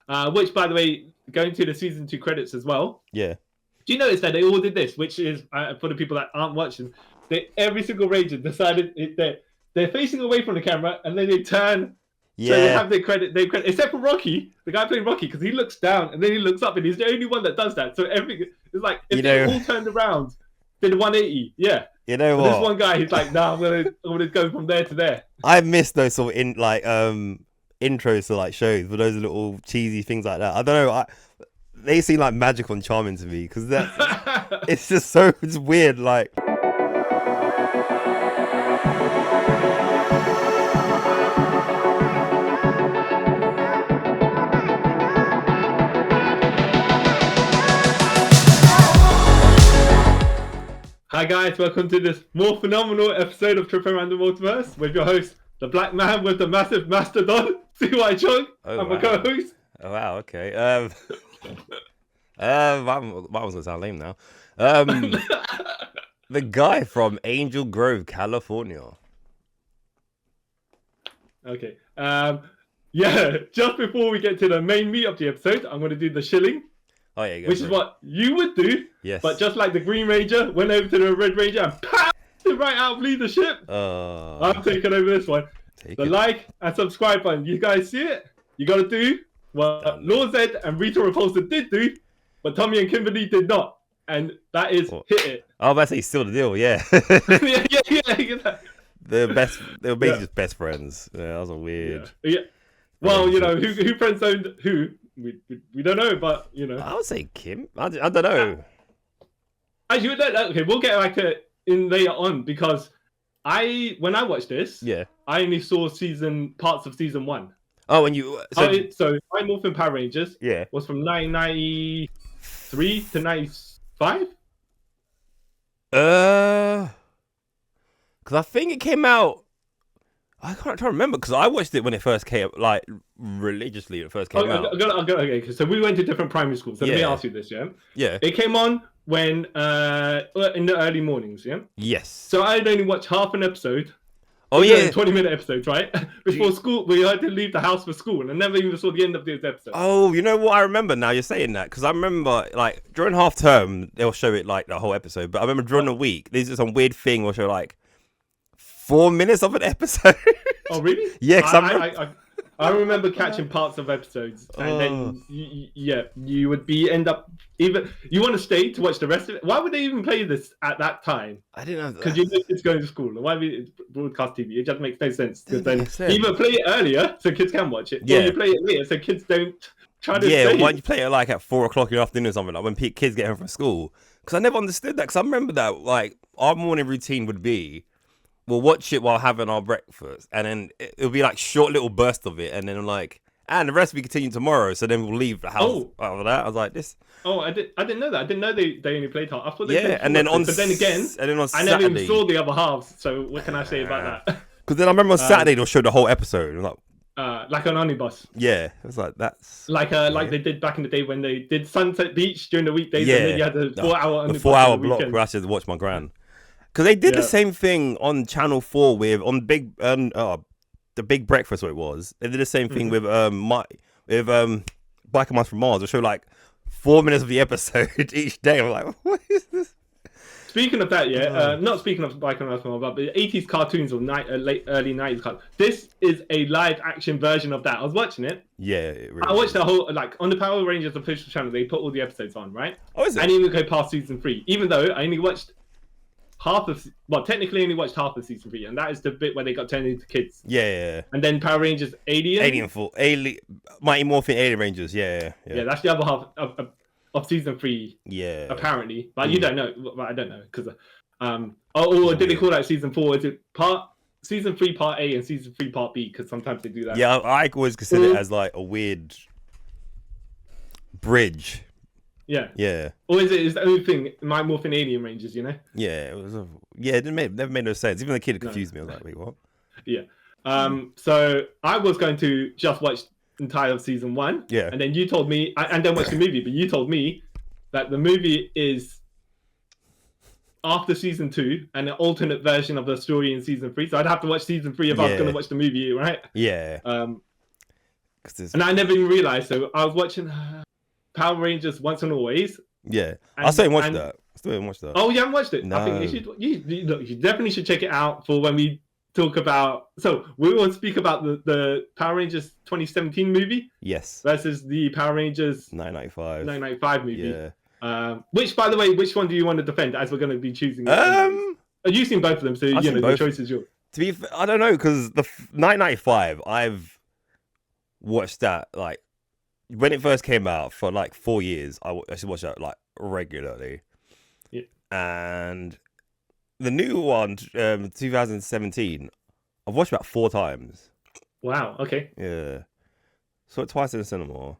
Which, by the way, going to the season 2 credits as well. Yeah. Do you notice that they all did this? Which is for the people that aren't watching, every single Ranger decided they're facing away from the camera and then they turn. Yeah. So they have their credit, except for Rocky, the guy playing Rocky, because he looks down and then he looks up, and he's the only one that does that. So everything is like if they all turned around, did 180, yeah. You know what? This one guy, he's like, nah, I'm gonna go from there to there. I miss those sort of intros to like shows with those little cheesy things like that. I don't know. They seem like magical and charming to me because it's just so it's weird. Like. Hi guys, welcome to this more phenomenal episode of Trip Around the Multiverse with your host, the black man with the massive mastodon, CY Chung. I'm a co-host. Oh wow, okay. That was gonna sound lame now. The guy from Angel Grove, California. Okay. Yeah, just before we get to the main meat of the episode, I'm gonna do the shilling. Oh yeah, which is what you would do. Yes. But just like the Green Ranger went over to the Red Ranger and popped it right out of leadership. I'm taking over this one. Like and subscribe button. You guys see it? You gotta do what Law Zed and Rita Repulsa did do, but Tommy and Kimberly did not. And that is hit it. I was about to say still the deal, yeah. yeah. They were basically just best friends. Yeah, that was a weird. Yeah. Well, you know, who friend zoned who? We don't know, but you know. I would say Kim. I don't know. Actually, okay, we'll get back to in later on because when I watched this, I only saw parts of season 1. Oh, and you so Mighty Morphin Power Rangers, was from 1993 to 95. Because I think it came out. I can't remember because I watched it when it first came, like religiously. It first came out. Okay, so we went to different primary schools. So let me ask you this, Yeah. It came on when in the early mornings, Yes. So I'd only watched half an episode. Oh yeah. 20-minute episodes, right? Before school, we had to leave the house for school, and I never even saw the end of this episode. Oh, you know what? I remember now. You're saying that because I remember like during half term they'll show it like the whole episode, but I remember during the week there's some weird thing where show like 4 minutes of an episode. Oh really? Yeah, I remember catching parts of episodes, and then you would end up even you want to stay to watch the rest of it. Why would they even play this at that time? I didn't know because you know kids going to school. Why would it broadcast TV? It just makes no sense because then either play it earlier so kids can watch it, or you play it later so kids don't try to. Yeah, why don't you play it like at 4 o'clock in the afternoon or something like when kids get home from school? Because I never understood that. Because I remember that like our morning routine would be. We'll watch it while having our breakfast, and then it'll be like short little burst of it, and then like, and the rest we continue tomorrow. So then we'll leave the house after that. I was like, this. Oh, I didn't know that. I didn't know they only played half. I thought they played and then on. But then again, on I never even saw the other halves. So what can I say about that? Because then I remember on Saturday they'll show the whole episode. Like an omnibus. Yeah, it was like that's like they did back in the day when they did Sunset Beach during the weekdays. And then you had the 4-hour 4-hour block where I had to watch my gran. Because they did the same thing on Channel 4 with the Big Breakfast, what it was. They did the same thing with Biker Mice from Mars. They show like 4 minutes of the episode each day. I'm like, what is this? Speaking of that, not speaking of Biker Mice from Mars, but the 80s cartoons or early 90s cartoons. This is a live action version of that. I was watching it. Yeah, it really I watched the whole on the Power Rangers official channel. They put all the episodes on, right? Oh, is it? I didn't even go past season 3, even though I only watched. Technically only watched half of season 3, and that is the bit where they got turned into kids. Yeah. And then Power Rangers Mighty Morphin Alien Rangers. Yeah, that's the other half of season 3. Yeah. Apparently, but you don't know. But I don't know because did they call that season 4? Is it season 3 part A and season 3 part B? Because sometimes they do that. Yeah, I always consider it as like a weird bridge. Yeah. Or is it the only thing? Mighty Morphin Alien Rangers, you know? Yeah, it was. It never made no sense. Even the kid confused me. I was like, wait, what? Yeah. So I was going to just watch entire season 1. Yeah. And then you told me, and then watch the movie. But you told me that the movie is after season 2 and an alternate version of the story in season 3. So I'd have to watch season 3 if I was going to watch the movie, right? Yeah. And I never even realized. So I was watching Power Rangers Once and Always. Yeah, I still haven't watched that. Oh, you haven't watched it? No. I think you definitely should check it out for when we talk about. So we will speak about the Power Rangers 2017 movie. Yes. Versus the Power Rangers 1995 movie. Yeah. Which, by the way, which one do you want to defend? As we're going to be choosing. You've seen both of them, so the choice is yours. To be, I don't know, because the 1995, I've watched that like when it first came out for like 4 years. I should watch that like regularly. Yeah. And the new one, 2017, I've watched about 4 times. Wow. Okay. Yeah. Saw it twice in the cinema.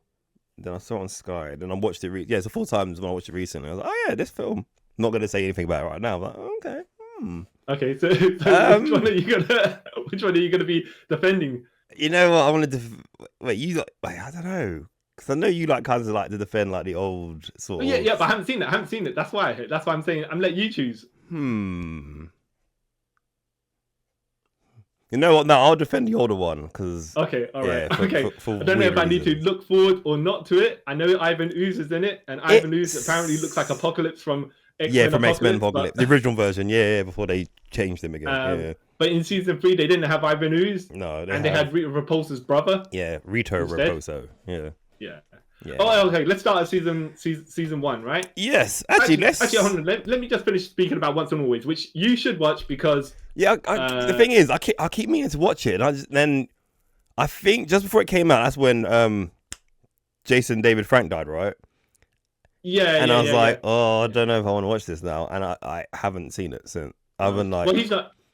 Then I saw it on Sky. Then I watched it. So 4 times when I watched it recently. I was like, oh yeah, this film. Not gonna say anything about it right now. I'm like, oh, okay. Okay. So which one are you gonna be defending? You know what? I wanted to wait. I don't know, because I know you like kind of like to defend like the old sort of. Yeah, but I haven't seen it. That's why I'm saying I'm letting you choose. You know what? No, I'll defend the older one because. Okay, all right. Okay. I don't know if I need to look forward or not to it. I know Ivan Ooze is in it, and Ivan Ooze apparently looks like Apocalypse from X-Men. From X-Men Apocalypse, the original version. Before they changed him again. But in season 3, they didn't have Ivan Ooze. No, they had Rita Repulsa's brother. Yeah, Rito Repulsa. Yeah. Oh, okay. Let's start at season 1, right? Yes. Actually, hold on. Let me just finish speaking about Once and Always, which you should watch because. Yeah. The thing is, I keep meaning to watch it, and I think just before it came out, that's when Jason David Frank died, right? Yeah. And I was like, oh, I don't know if I want to watch this now, and I haven't seen it since. I've been like, well,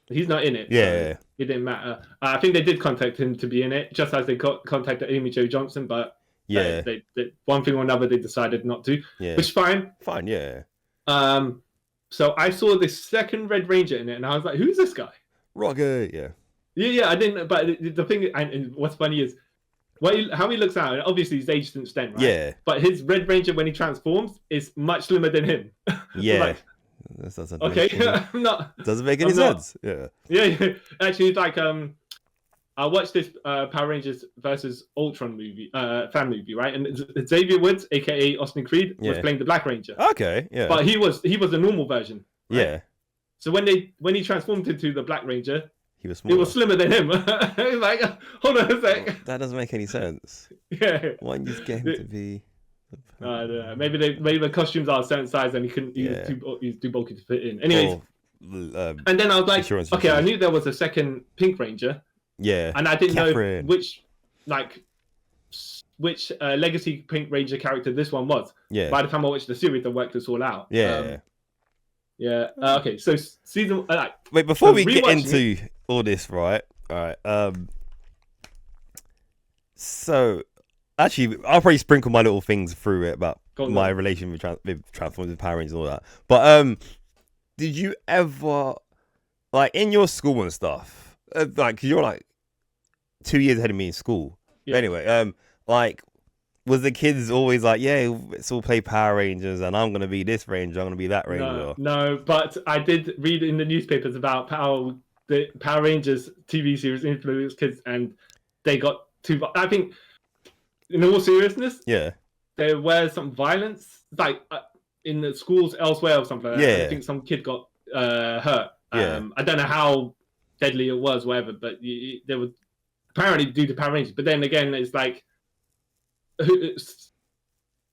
he's not in it. Yeah. So it didn't matter. I think they did contact him to be in it, just as they contacted Amy Jo Johnson, but. Yeah, they one thing or another they decided not to. Yeah, which is fine. Fine, yeah. So I saw this second Red Ranger in it, and I was like, "Who's this guy?" Rocket, yeah. I didn't. But the thing, and what's funny is, how he looks out. And obviously, he's aged since then, right? Yeah. But his Red Ranger when he transforms is much slimmer than him. Yeah. Like, okay, doesn't make any sense. Yeah. Yeah. Actually, it's like I watched this Power Rangers versus Ultron movie, fan movie, right? And Xavier Woods, aka Austin Creed, was playing the Black Ranger. Okay, yeah. But he was a normal version. Right? Yeah. So when he transformed into the Black Ranger, he was smaller. He was slimmer than him. Like, hold on a sec. Well, that doesn't make any sense. Yeah. Why didn't you just get him to be? I don't know. Maybe the costumes are a certain size and he couldn't. He was too bulky to fit in. Anyways. And then I was like, okay, I knew there was a second Pink Ranger. Yeah. And I didn't know which Legacy Pink Ranger character this one was. Yeah. By the time I watched the series, I worked this all out. Yeah. Okay. So season. Wait, before we get into all this, right? All right. So actually, I'll probably sprinkle my little things through it about my relation with Transformers, Power Rangers, and all that. But did you ever, like, in your school and stuff, like, 'cause you're like 2 years ahead of me in school. Yeah. Anyway, like, was the kids always like, yeah, let's all play Power Rangers, and I'm gonna be this Ranger, I'm gonna be that Ranger? No, but I did read in the newspapers about how the Power Rangers TV series influenced kids, and they got too. I think, in all seriousness, there was some violence, like in the schools elsewhere or something like that. Yeah. I think some kid got hurt. I don't know how deadly it was, whatever, but there was apparently due to Power Rangers. But then again, it's like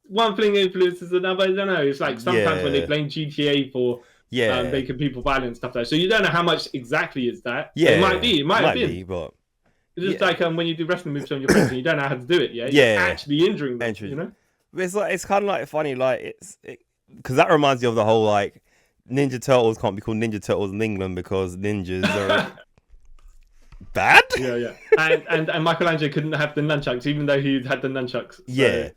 one thing influences another. I don't know. It's like sometimes when they blame GTA for making people violent and stuff like that. So you don't know how much exactly is that. Yeah, it might be. It might have been. But it's just like when you do wrestling moves on your friends and you don't know how to do it. Yeah, you're actually injuring them. You know. It's kind of like funny, like because that reminds me of the whole like Ninja Turtles can't be called Ninja Turtles in England because ninjas are bad. Yeah. And Michelangelo couldn't have the nunchucks even though he had the nunchucks. So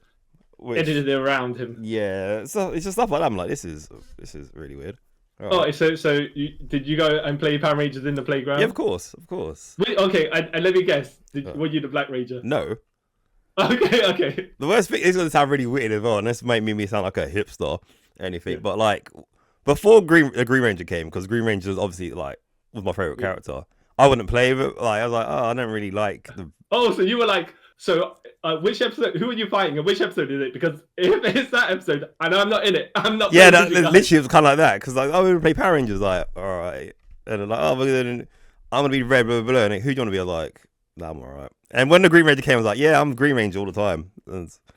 edited it around him. Yeah, so it's just stuff like that. I'm like, this is really weird. Right. Oh, so did you go and play Power Rangers in the playground? Yeah, of course. Wait, okay, and let me guess. Were you the Black Ranger? No. Okay. The worst thing is going to sound really weird as well, and this might make me sound like a hipster or anything. But like before Green Ranger came, because Green Ranger was obviously like was my favorite character. I wouldn't play with it. Like I was like, oh, I don't really like the. Oh, so you were like So, which episode? Who are you fighting, and which episode is it? Because if it's that episode, and I'm not in it, I'm not. Yeah, literally, it was kind of like that. Because like, oh, we're gonna play Power Rangers. Like, all right, and they're like, oh, I'm gonna be red, blah, blah, blah. And who do you want to be? Like, nah, I'm all right. And when the Green Ranger came, I was like, yeah, I'm Green Ranger all the time.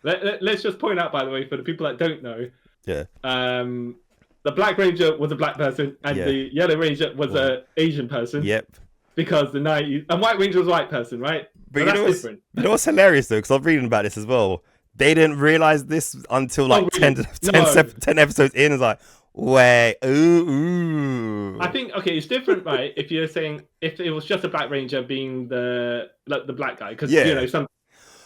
Let's just point out, by the way, for the people that don't know, yeah, the Black Ranger was a black person, and the Yellow Ranger was an Asian person. Yep. Because the 90s, and White Ranger was a white person, right? But that's different. You know what's hilarious though? Because I'm reading about this as well. They didn't realize this until like 10 episodes in. It's like, wait, ooh. I think it's different, right? If you're saying if it was just a Black Ranger being the black guy, because you know some,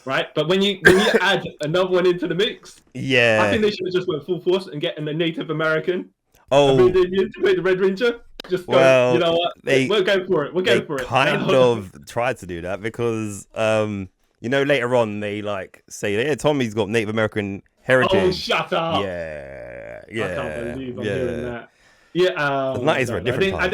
right? But when you add another one into the mix, I think they should have just went full force and get a Native American. Oh, I mean, to play the Red Ranger. Just go, well, you know what? We'll go for it. We'll go for it. Kind of tried to do that because, you know, later on they like say, yeah, Tommy's got Native American heritage. Oh, shut up! Yeah. I can't believe I'm hearing that. Yeah, that is a different time.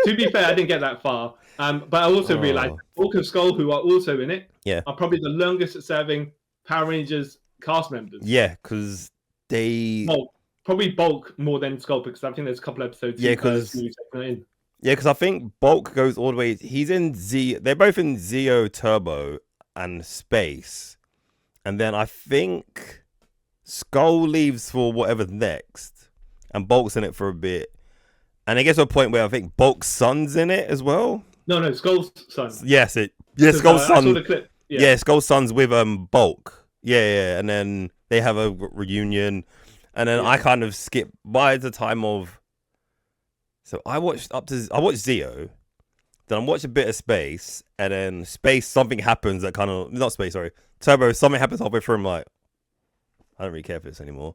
To be fair, I didn't get that far. But I also realized Bulk and Skull, who are also in it, are probably the longest serving Power Rangers cast members. Yeah, because they. Probably Bulk more than Skull because I think there's a couple episodes. Yeah, because I think Bulk goes all the way. He's in Z. They're both in Zeo Turbo and Space, and then I think Skull leaves for whatever's next, and Bulk's in it for a bit, and it gets to a point where I think Bulk's son's in it as well. No, Skull's son. Yes, Skull's son. I saw the clip. Yeah, Skull's son's with Bulk. Yeah, and then they have a reunion. And then I kind of skipped by the time of. So I watched Zeo, then I watched a bit of Space, and then Space something happens that kind of Turbo something happens halfway through. I'm like, I don't really care for this anymore.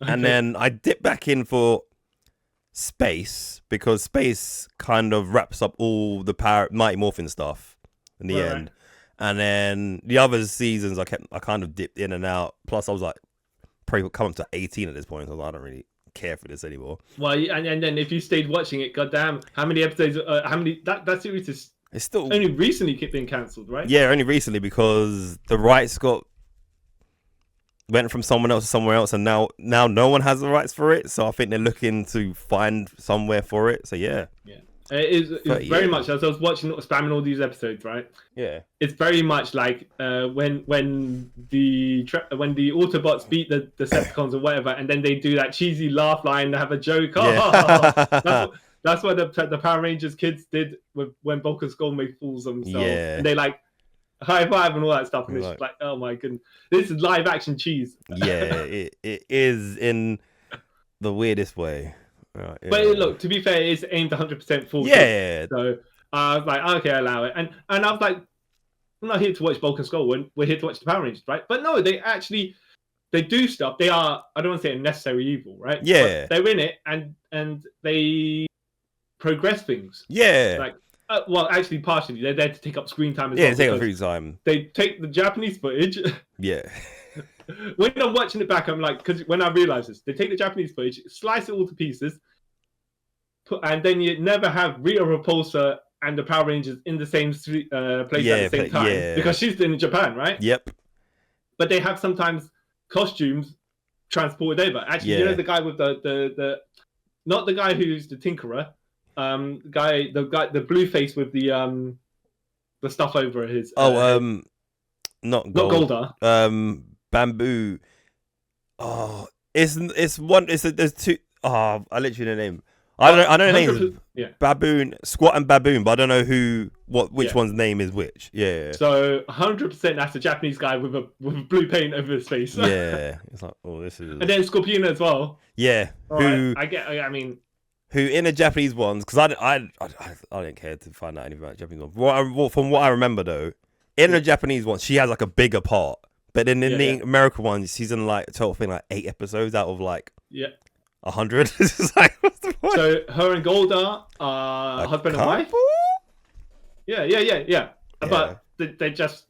Okay. And then I dip back in for Space because Space kind of wraps up all the Mighty Morphin stuff in the end, and then the other seasons I kind of dipped in and out. Plus I was like. Probably come up to 18 at this point, so I don't really care for this anymore. Well, and then if you stayed watching it, goddamn, how many episodes? That series is it's still only recently been cancelled, right? Yeah, only recently because the rights went from someone else to somewhere else, and now no one has the rights for it. So I think they're looking to find somewhere for it. So yeah. It's very much as I was watching, spamming all these episodes, right? Yeah, it's very much like when the Autobots beat the Decepticons or whatever, and then they do that cheesy laugh line, have a joke. That's what the Power Rangers kids did when Bulk and Skull made fools of themselves. Yeah. And they like high five and all that stuff, and it's just like, oh my goodness, this is live action cheese. Yeah, it is in the weirdest way. Right, yeah. But look, to be fair, it is aimed 100% full. Yeah. So I was like, okay, I allow it. And I was like, I'm not here to watch Bulk and Skull. We're here to watch the Power Rangers, right? But no, they do stuff. They are, I don't want to say a necessary evil, right? Yeah. But they're in it and they progress things. Yeah. Like, well, actually, partially. They're there to take up screen time as well. Yeah, take up screen time. They take the Japanese footage. Yeah. When I'm watching it back, I'm like, because when I realize this, they take the Japanese footage, slice it all to pieces, and then you never have Rita Repulsa and the Power Rangers in the same place at the same time because she's in Japan, right? Yep. But they have sometimes costumes transported over. Actually, you know the guy with the not the guy who's the Tinkerer, the blue face with the stuff over his. Not Goldar. Bamboo. Oh, there's two. Oh, I literally know the name. I don't know the names. Yeah. Baboon, Squat and Baboon, but I don't know which one's name is which. Yeah. So 100% that's a Japanese guy with a blue paint over his face. Yeah. It's like, oh, this is. And then Scorpion as well. Yeah. Who in the Japanese ones? Because I didn't care to find out anything about the Japanese ones. From what I remember though, in the Japanese ones, she has like a bigger part. But then in the American ones, she's in like a total thing like 8 episodes out of like 100. It's like, what's the point? So her and Goldar are husband and wife. Yeah. But they just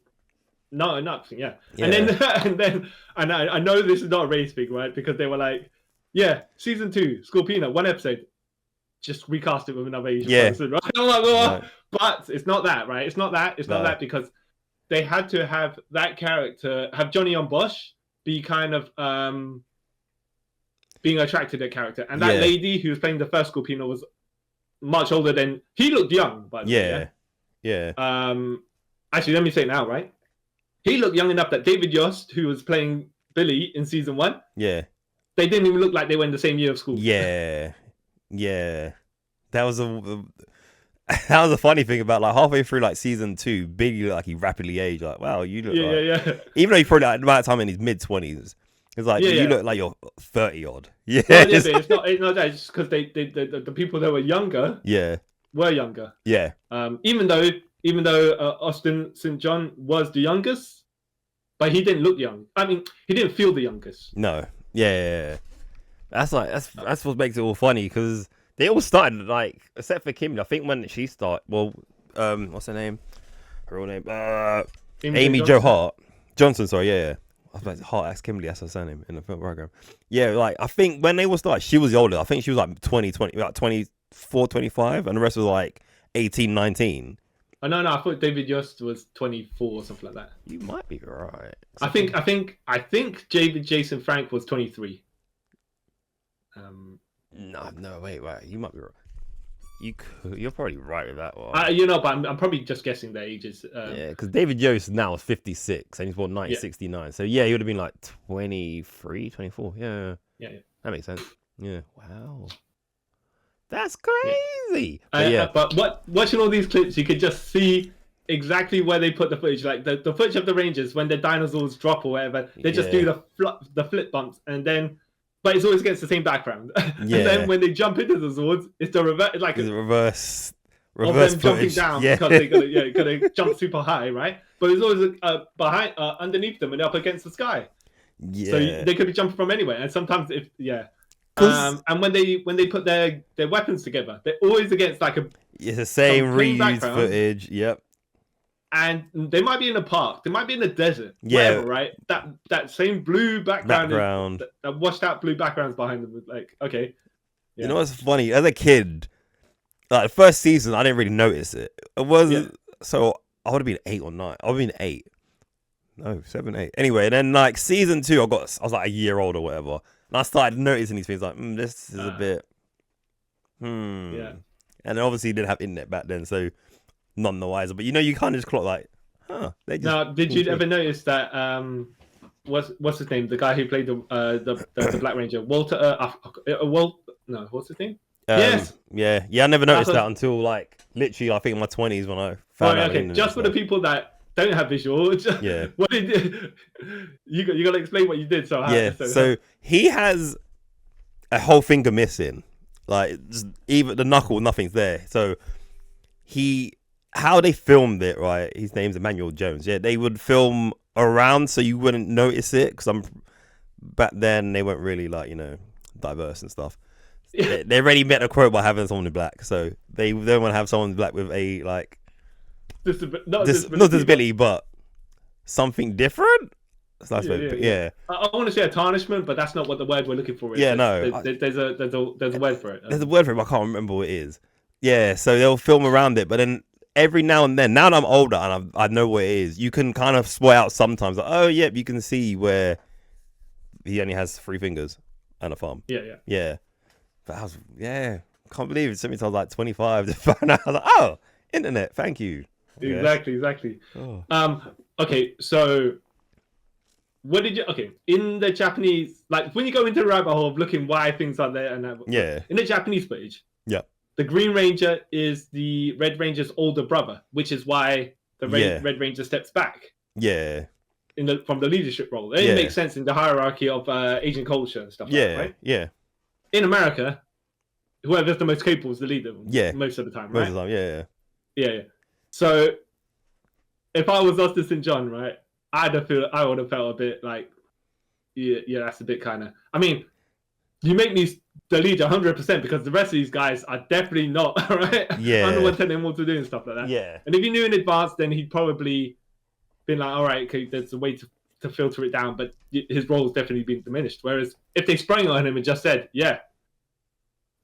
nothing. Yeah. And then I know this is not a race thing, right? Because they were like, season 2, Scorpina, 1 episode, just recast it with another Asian person, right? I'm like, well, but it's not that, right? It's not that. It's not that because they had to have that character, have Johnny on Bosch be kind of being attracted to that character. And that lady who was playing the first Scorpino was much older than... He looked young, by the way. Yeah. Actually, let me say it now, right? He looked young enough that David Yost, who was playing Billy in season 1, they didn't even look like they were in the same year of school. Yeah. That was a funny thing about, like, halfway through, like, season 2, Billy looked like he rapidly aged. Like, wow, you look even though he's probably like, by that time in his mid-20s, it's like, you look like you're 30-odd. Yeah. Well, but it's not that. It's just because the people that were younger were younger. Yeah. Even though Austin St. John was the youngest, but he didn't look young. I mean, he didn't feel the youngest. No. Yeah. That's what makes it all funny, because they all started, like, except for Kimberly. I think when she started, what's her name? Her real name? Amy Jo Hart. Johnson, sorry, yeah. I was like, Hart, that's Kimberly, that's her surname in the film program. Yeah, like, I think when they were started, she was the older. I think she was like 24, 25, and the rest was like 18, 19. Oh, no, I thought David Yost was 24 or something like that. You might be right. I think David Jason Frank was 23. No, wait, you might be right. You're probably right with that one. But I'm probably just guessing their ages. Yeah, because David Yost now is 56 and he's born 1969. Yeah. So yeah, he would have been like 23, 24. Yeah. That makes sense. Yeah. Wow. That's crazy. But watching all these clips, you could just see exactly where they put the footage. Like the footage of the Rangers when the dinosaurs drop or whatever, they just do the flip bumps, and then, but it's always against the same background. And then when they jump into the Zords, it's the reverse. It's like the reverse of them footage. Jumping down because they gotta jump super high, right? But it's always behind, underneath them and up against the sky. Yeah. So they could be jumping from anywhere, and sometimes and when they put their weapons together, they're always against like it's the same reused footage. Yep. And they might be in a park, they might be in the desert, whatever, right? That same blue background. That washed out blue backgrounds behind them. Like, okay. Yeah. You know what's funny? As a kid, like the first season, I didn't really notice it. It wasn't so. I would have been 8 or 9. I would have been 8. No, 7, 8. Anyway, and then like season 2, I was like a year old or whatever. And I started noticing these things like, this is a bit, Yeah. And then obviously you didn't have internet back then, so none the wiser. But you kind of just clock like, they just... Now, did you ever notice that, what's his name? The guy who played the Black Ranger, Walter, no, what's his name? Yes. Yeah, I never noticed that until like, literally, I think in my 20s when I found out. Okay, just for the people that don't have visual. What did you got to explain what you did? So he has a whole finger missing, like even the knuckle, nothing's there. So how they filmed it, right? His name's Emmanuel Jones. Yeah, they would film around so you wouldn't notice it, because back then they weren't really like diverse and stuff. They already met a quote by having someone in black, so they don't want to have someone black with a like. Not disability, but something different. So that's I want to say a tarnishment, but that's not what the word we're looking for is. Yeah, no. There's a word for it. There's a word for it, but I can't remember what it is. Yeah, so they'll film around it, but then every now and then, now that I'm older and I know what it is, you can kind of spot out sometimes. Like, you can see where he only has 3 fingers and a thumb. Yeah. But I can't believe it took me till I was like 25 to find out. I was like, internet, thank you. Exactly. Okay, so what did you? Okay, in the Japanese, like when you go into the rabbit hole of looking why things are there and that. Yeah. In the Japanese footage. Yeah. The Green Ranger is the Red Ranger's older brother, which is why the Red Ranger steps back. Yeah. From the leadership role, it makes sense in the hierarchy of Asian culture and stuff. Yeah. Like that, right? Yeah. In America, whoever's the most capable is the leader. Yeah. Most of the time, right? Most of the time, yeah. So, if I was Austin St. John, right, I would have felt a bit like, that's a bit kind of. I mean, you make me the leader 100% because the rest of these guys are definitely not, right? Yeah. I'm the one telling them what to do and stuff like that. Yeah. And if you knew in advance, then he'd probably been like, all right, okay, there's a way to filter it down, but his role's definitely been diminished. Whereas if they sprang on him and just said,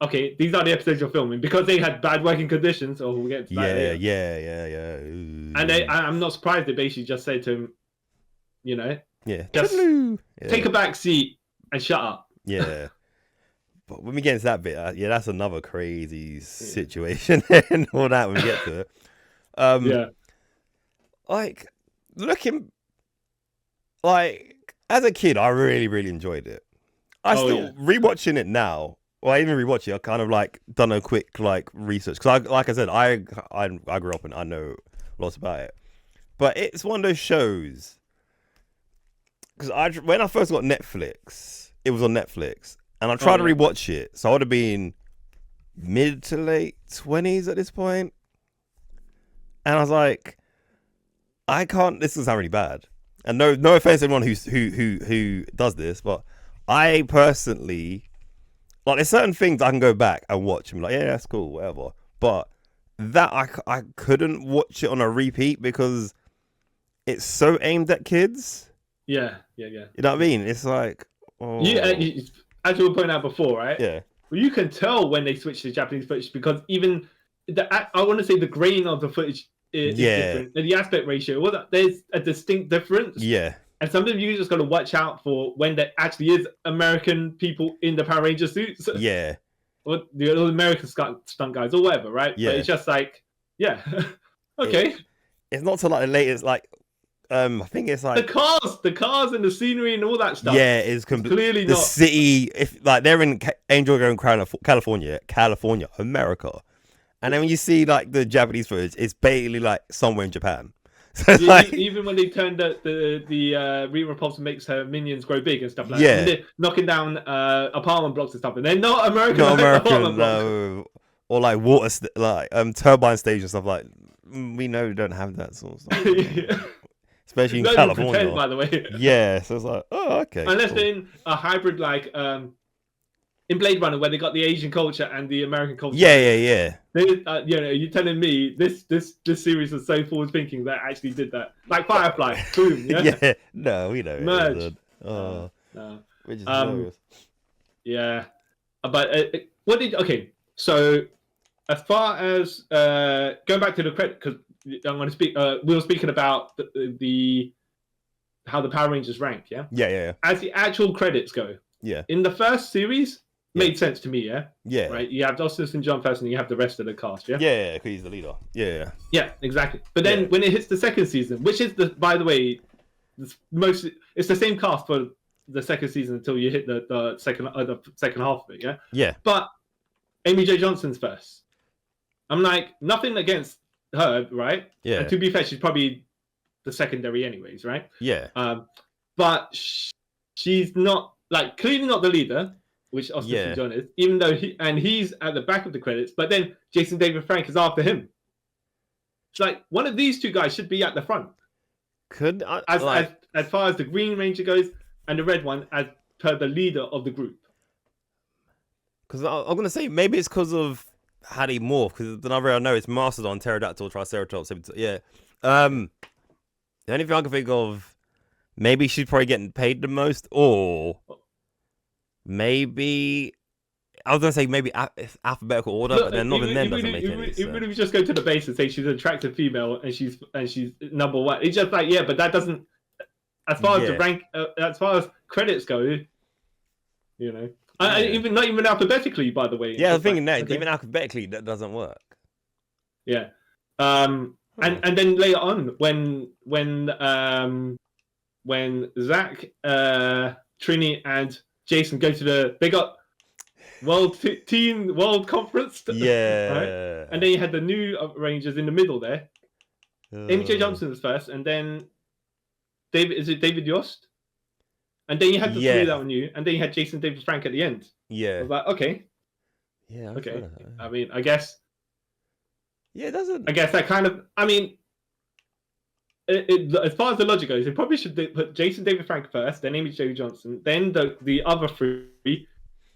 okay, these are the episodes you're filming because they had bad working conditions. Or we'll get to that later. Yeah. And I'm not surprised they basically just said to him, you know, just take a back seat and shut up. Yeah. But when we get into that bit, that's another crazy situation and all that when we get to it. Like, looking, like, as a kid, I really, really enjoyed it. Rewatching it now, well, even rewatching it, I kind of, like, done a quick, like, research. Because, like I said, I grew up and I know lots about it. But it's one of those shows, because when I first got Netflix, it was on Netflix. And I tried to rewatch it. So I would have been mid to late 20s at this point. And I was like, I can't, this is really bad. And no offense to anyone who does this, but I personally, like, there's certain things I can go back and watch and be like, yeah, that's cool, whatever. But that I couldn't watch it on a repeat because it's so aimed at kids. Yeah. You know what I mean? It's like, as you were pointing out before, right? Yeah. Well, you can tell when they switch to Japanese footage because even I want to say the grain of the footage is different. And the aspect ratio, there's a distinct difference. Yeah. And sometimes you just got to watch out for when there actually is American people in the Power Ranger suits. Yeah. Or the American stunt guys or whatever, right? Yeah. But it's just like, okay. It's not to like the latest, like, I think it's like the cars and the scenery and all that stuff. Yeah, it's clearly the not city. If like they're in Angel Grove, California, America, and then when you see like the Japanese footage, it's basically like somewhere in Japan. So like, even when they turn the Rita Repulsa makes her minions grow big and stuff like that, and they're knocking down apartment blocks and stuff, and they're not American, no. Or like water, turbine stage and stuff like. We know we don't have that sort of stuff. Especially in California, pretend, by the way. Yeah, so it's like, oh, okay. Unless they're in a hybrid, like in Blade Runner, where they got the Asian culture and the American culture. Yeah. You're telling me this series was so forward thinking that actually did that, like Firefly. Boom. Yeah. No, we know. Merge. No. Which is hilarious. Yeah, but so as far as going back to the credit, because I'm going to speak. We were speaking about the how the Power Rangers rank. Yeah. As the actual credits go. Yeah. In the first series, made sense to me. Yeah. Right. You have Dawson and John first, and you have the rest of the cast. Yeah. Yeah, because he's the leader. Yeah. Yeah, exactly. But then when it hits the second season, which is by the way, it's the same cast for the second season until you hit the second half of it. Yeah. Yeah. But Amy J. Johnson's first. I'm like, nothing against her, right? Yeah. And to be fair, she's probably the secondary anyways, right? Yeah. But she's not, like, clearly not the leader, which Austin John is, even though he's at the back of the credits, but then Jason David Frank is after him. It's like, one of these two guys should be at the front. As far as the Green Ranger goes, and the red one as per the leader of the group. Because I'm going to say, maybe it's because of how they morph, because the number I know is Mastodon, Pterodactyl, Triceratops. Yeah. The only thing I can think of, maybe she's probably getting paid the most, or maybe I was gonna say maybe it's alphabetical order, but then not even then doesn't make any sense. Even if you just go to the base and say she's an attractive female and she's number one, it's just like but that doesn't. As far as the rank, as far as credits go, you know. Even not even alphabetically, by the way. Yeah, I'm thinking that even alphabetically that doesn't work. Yeah, and then later on when Zach, Trini, and Jason go to they got World Conference. Yeah, right? And then you had the new Rangers in the middle there. Amy J. Johnson was first, and then David Yost? And then you had the three that were new, and then you had Jason David Frank at the end. Yeah. I was like, okay. Yeah. Okay. I mean, I guess. Yeah, it doesn't. I guess that kind of. I mean, as far as the logic goes, they probably should put Jason David Frank first, then Amy J. Johnson, then the other three,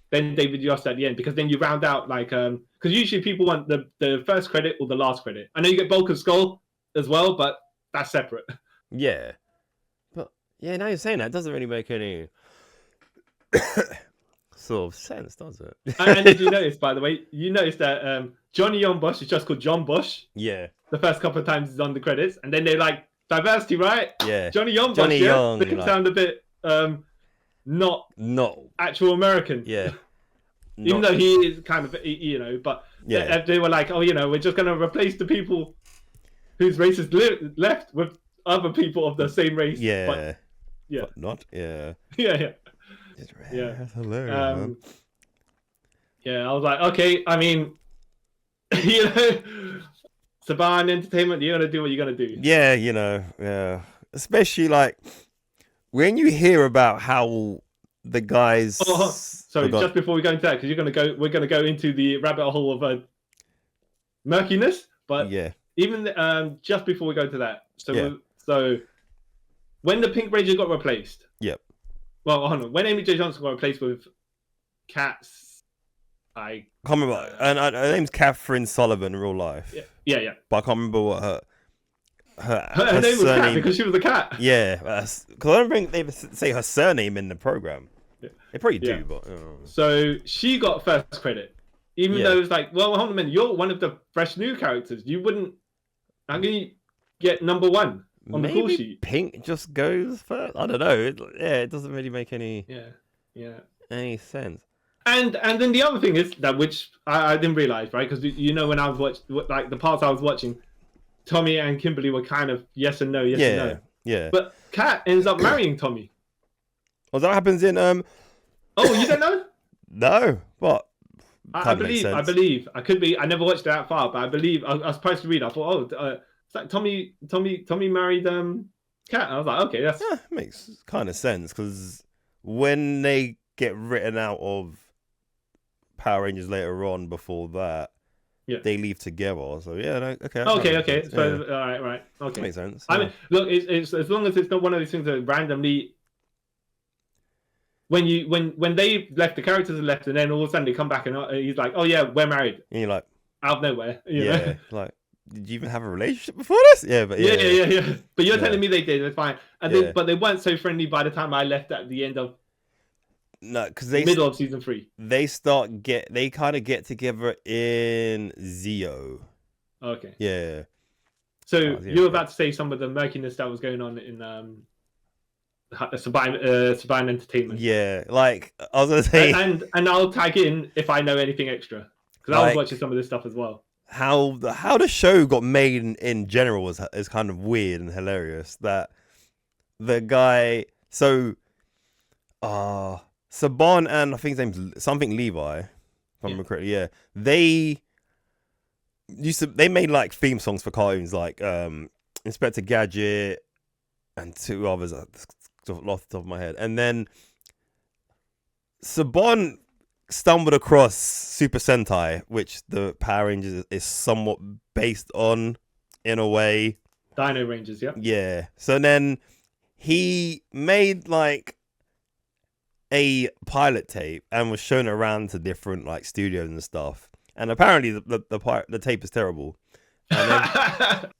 then David Yost at the end, because then you round out like because usually people want the first credit or the last credit. I know you get Bulk and Skull as well, but that's separate. Yeah. Yeah, now you're saying that, it doesn't really make any sort of sense, does it? And did you notice, by the way, that Johnny Young Bush is just called John Bush? Yeah. The first couple of times he's on the credits, and then they're like, diversity, right? Yeah. Johnny Young Bush, They can sound a bit not actual American. Yeah. Even though he is kind of, but they were like, oh, we're just going to replace the people whose race is left with other people of the same race. Yeah. But not. Yeah. Yeah. That's hilarious, man. Yeah, I was like, okay, I mean, Saban Entertainment, you're going to do what you're going to do. Yeah, yeah. Especially like when you hear about how the guys. Sorry, just before we go into that, because we're going to go into the rabbit hole of murkiness. But even just before we go to that, so when the Pink Ranger got replaced. Yep. Well, hold on. When Amy J. Johnson got replaced with Kat's, I can't remember. And her name's Catherine Sullivan in real life. Yeah. But I can't remember what her name was Cat because she was a cat. Yeah, because I don't think they say her surname in the program. Yeah. They probably do, but. So she got first credit, even though it's like, well, hold on a minute, you're one of the fresh new characters. You wouldn't. How can you get number one? On the call sheet. Pink just goes first. I don't know. It doesn't really make any any sense. And then the other thing is that which I didn't realize, right? Because when I was watching, like the parts I was watching, Tommy and Kimberly were kind of yes and no, and no. Yeah. But Kat ends up marrying Tommy. Oh, that happens in Oh, you don't know? No, but I believe. I could be. I never watched it that far, but I believe I was supposed to read. I thought, it's like Tommy married Kat. I was like, okay, that's makes kind of sense because when they get written out of Power Rangers later on, before that, they leave together. So okay. Okay. So right. Okay, makes sense. I mean, look, it's as long as it's not one of these things that randomly. When they left, the characters are left, and then all of a sudden they come back and he's like, "Oh yeah, we're married." And you're like, out of nowhere, you know? Like. Did you even have a relationship before this? Yeah. But you're telling me they did. It's fine. And but they weren't so friendly by the time I left at the end of. No, because middle of season 3. They kind of get together in Zio. Okay. Yeah. So you were about to say some of the murkiness that was going on in Sabine Entertainment. Yeah, like I was gonna say, and I'll tag in if I know anything extra because I was watching some of this stuff as well. How the show got made in general is kind of weird and hilarious. That the guy, so Saban and I think his name's something Levi, if I remember correctly. Yeah, they made like theme songs for cartoons like Inspector Gadget and 2 others off the top of my head, and then Saban stumbled across Super Sentai, which the Power Rangers is somewhat based on in a way. Dino Rangers, yeah. Yeah. So then he made like a pilot tape and was shown around to different like studios and stuff. And apparently the tape is terrible. And then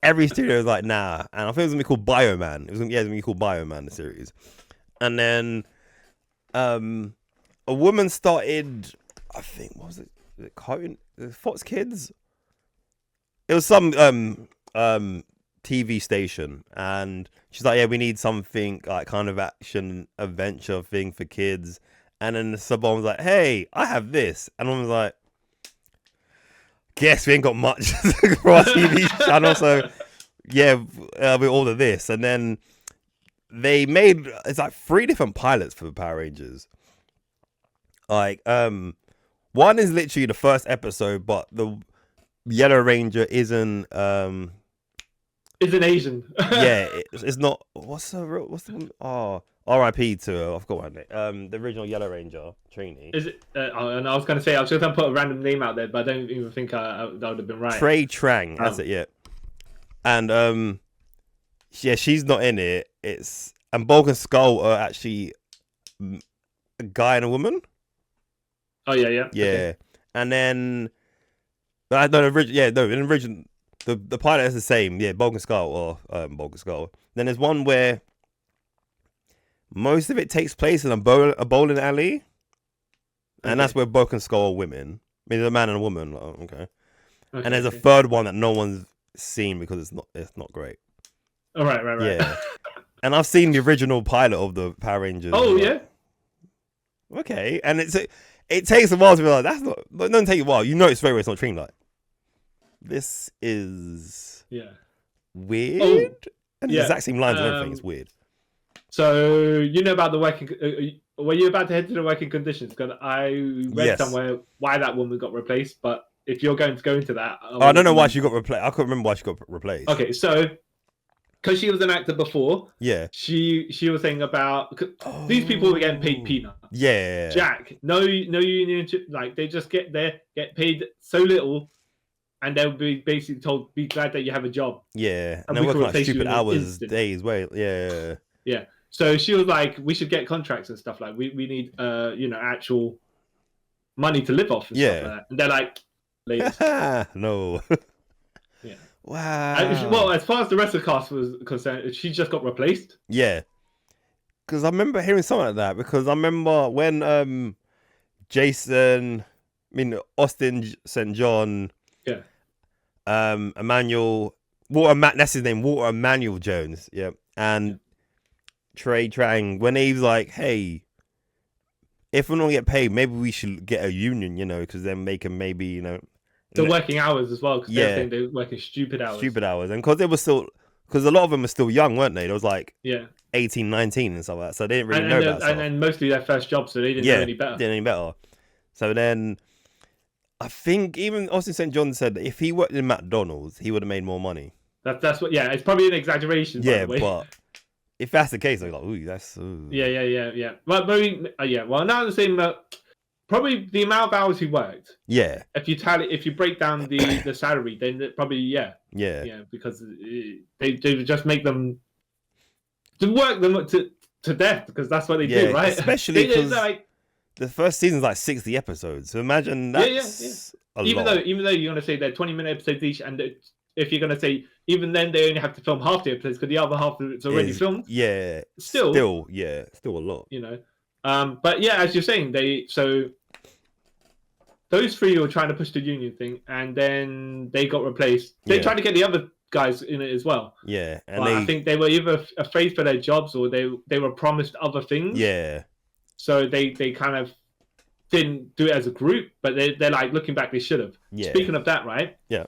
every studio was like, nah. And I think it was gonna be called Bioman. It was gonna be called Bioman, the series. And then a woman started, I think, what was it? Was it cartoon? Fox Kids? It was some TV station, and she's like, "Yeah, we need something like kind of action adventure thing for kids." And then Saban was like, "Hey, I have this," and I was like, "Guess we ain't got much for our TV channel, so yeah, we order this." And then they made it's like 3 different pilots for the Power Rangers. Like, one is literally the first episode, but the Yellow Ranger isn't Asian. Yeah, it's not. What's the one? Oh, R.I.P. to her. I forgot her name. The original Yellow Ranger, Trini. Is it? And I was going to say I was just going to put a random name out there, but I don't even think that would have been right. Trey Trang. That's it. Yeah. And yeah, she's not in it. And Bulk and Skull are actually a guy and a woman. Oh yeah. Yeah, okay. And then in the original the pilot is the same. Yeah, Bulk and Skull or Bulk and Skull. Then there's one where most of it takes place in a bowling alley. and that's where Bulk and Skull are women. I mean, there's a man and a woman. Like, okay. And there's a third one that no one's seen because it's not great. Oh, right. Yeah. And I've seen the original pilot of the Power Rangers. Oh, yeah. Okay, and it takes a while to be like, that's not. It doesn't take a while. You know, it's very it's not dreamlike. This is weird. Oh, and the exact same lines and everything. It's weird. So you know about the working. Were you about to head to the working conditions? Because I read somewhere why that woman got replaced. But if you're going to go into that, I don't know why she got replaced. I couldn't remember why she got replaced. Okay, so because she was an actor before, she was saying about these people were getting paid peanuts. Yeah, Jack, no union, like they just get paid so little. And they'll be basically told, "Be glad that you have a job." Yeah, and they're working like stupid hours, days. Wait, yeah. So she was like, "We should get contracts and stuff like. We need actual money to live off and stuff like that." And they're like, "Ladies, no." Yeah. Wow. Well, as far as the rest of the cast was concerned, she just got replaced. Yeah, because I remember hearing something like that. Because I remember when Austin St. John. Yeah. Emmanuel that's his name, Walter Emmanuel Jones. Yeah. And Trey Trang, when he was like, hey, if we don't get paid, maybe we should get a union, because then they can maybe, the working hours as well, because they're working stupid hours. And because a lot of them are still young, weren't they? There was like 18, 19 and stuff like that. So they didn't really know that stuff. And then mostly their first job, so they didn't know any better. Didn't know any better. So then I think even Austin St. John said that if he worked in McDonald's, he would have made more money. That's what. Yeah, it's probably an exaggeration. Yeah, by the way. But if that's the case, I'm like, ooh, that's. Ooh. Yeah. Well, maybe. Well, now the same. Probably the amount of hours he worked. Yeah. If you break down the salary, then probably Yeah, because they just make them to work them to death because that's what they do, right? Especially because the first season's like 60 episodes. So imagine that's a lot. Even though you're going to say they're 20-minute episodes each, and if you're going to say even then they only have to film half the episodes because the other half of it's already filmed. Yeah. Still a lot. But yeah, as you're saying, those three were trying to push the union thing, and then they got replaced. They tried to get the other guys in it as well. Yeah, and I think they were either afraid for their jobs or they were promised other things. Yeah. So they kind of didn't do it as a group, but they're like looking back, they should have. Yeah. Speaking of that, right? Yeah.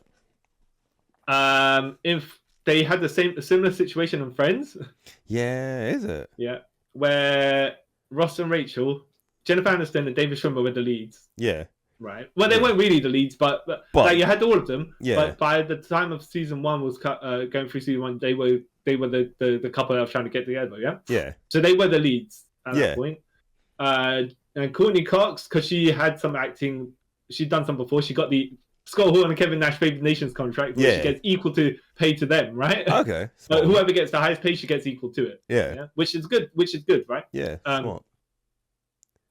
If they had a similar situation in Friends. Yeah, is it? Yeah, where Ross and Rachel, Jennifer Aniston and David Schwimmer were the leads. Yeah. Right. Well, they weren't really the leads, but like you had all of them. Yeah. But by the time of season one was going through season one, they were the couple that was trying to get together. Yeah. Yeah. So they were the leads at that point. And Courtney Cox, because she had some acting, she'd done some before. She got the Scott Hall and Kevin Nash Favored Nations contract, where she gets equal to pay to them, right? Okay. But whoever gets the highest pay, she gets equal to it. Yeah. Which is good, right? Yeah. Smart.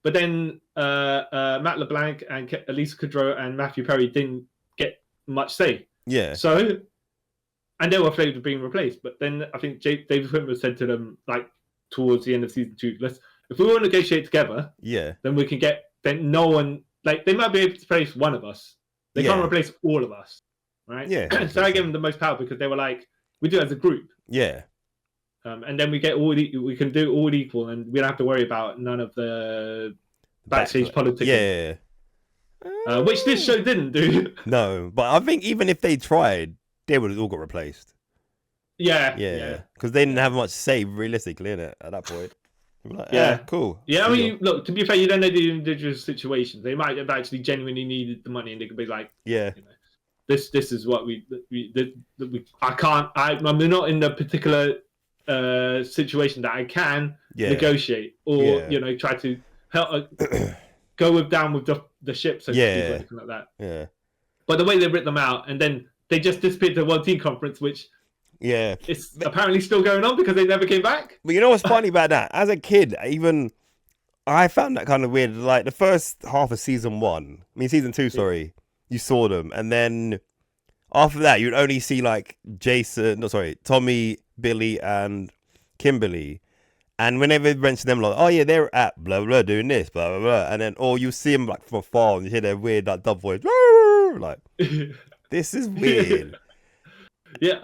But then Matt LeBlanc and Elisa Kudrow and Matthew Perry didn't get much say. Yeah. So, and they were afraid of being replaced. But then I think David Whitmer said to them, like, towards the end of season 2, if we want to negotiate together, then we can then no one, like, they might be able to replace one of us. They can't replace all of us, right? Yeah. So I gave them the most power because they were like, we do it as a group. Yeah. And then we we can do all equal, and we don't have to worry about none of the backstage politics. Yeah. Which this show didn't do. No, but I think even if they tried, they would have all got replaced. Yeah. Because they didn't have much say realistically in it at that point. Like, cool. Yeah, I mean, look, to be fair, you don't know the individual situations. They might have actually genuinely needed the money, and they could be like, this is what I'm not in the particular situation that I can negotiate or try to help go down with the ship, so to speak, or anything like that. Yeah. But the way they ripped them out, and then they just disappeared to the World Team Conference, which it's apparently still going on because they never came back. But you know what's funny about that? As a kid, I found that kind of weird. Like the first half of season 2, sorry, you saw them, and then after that, you'd only see like Tommy, Billy, and Kimberly. And whenever they mention them, like, oh yeah, they're at blah blah doing this, blah blah blah, and then you see them like from afar and you hear their weird like dub voice, like this is weird. Yeah,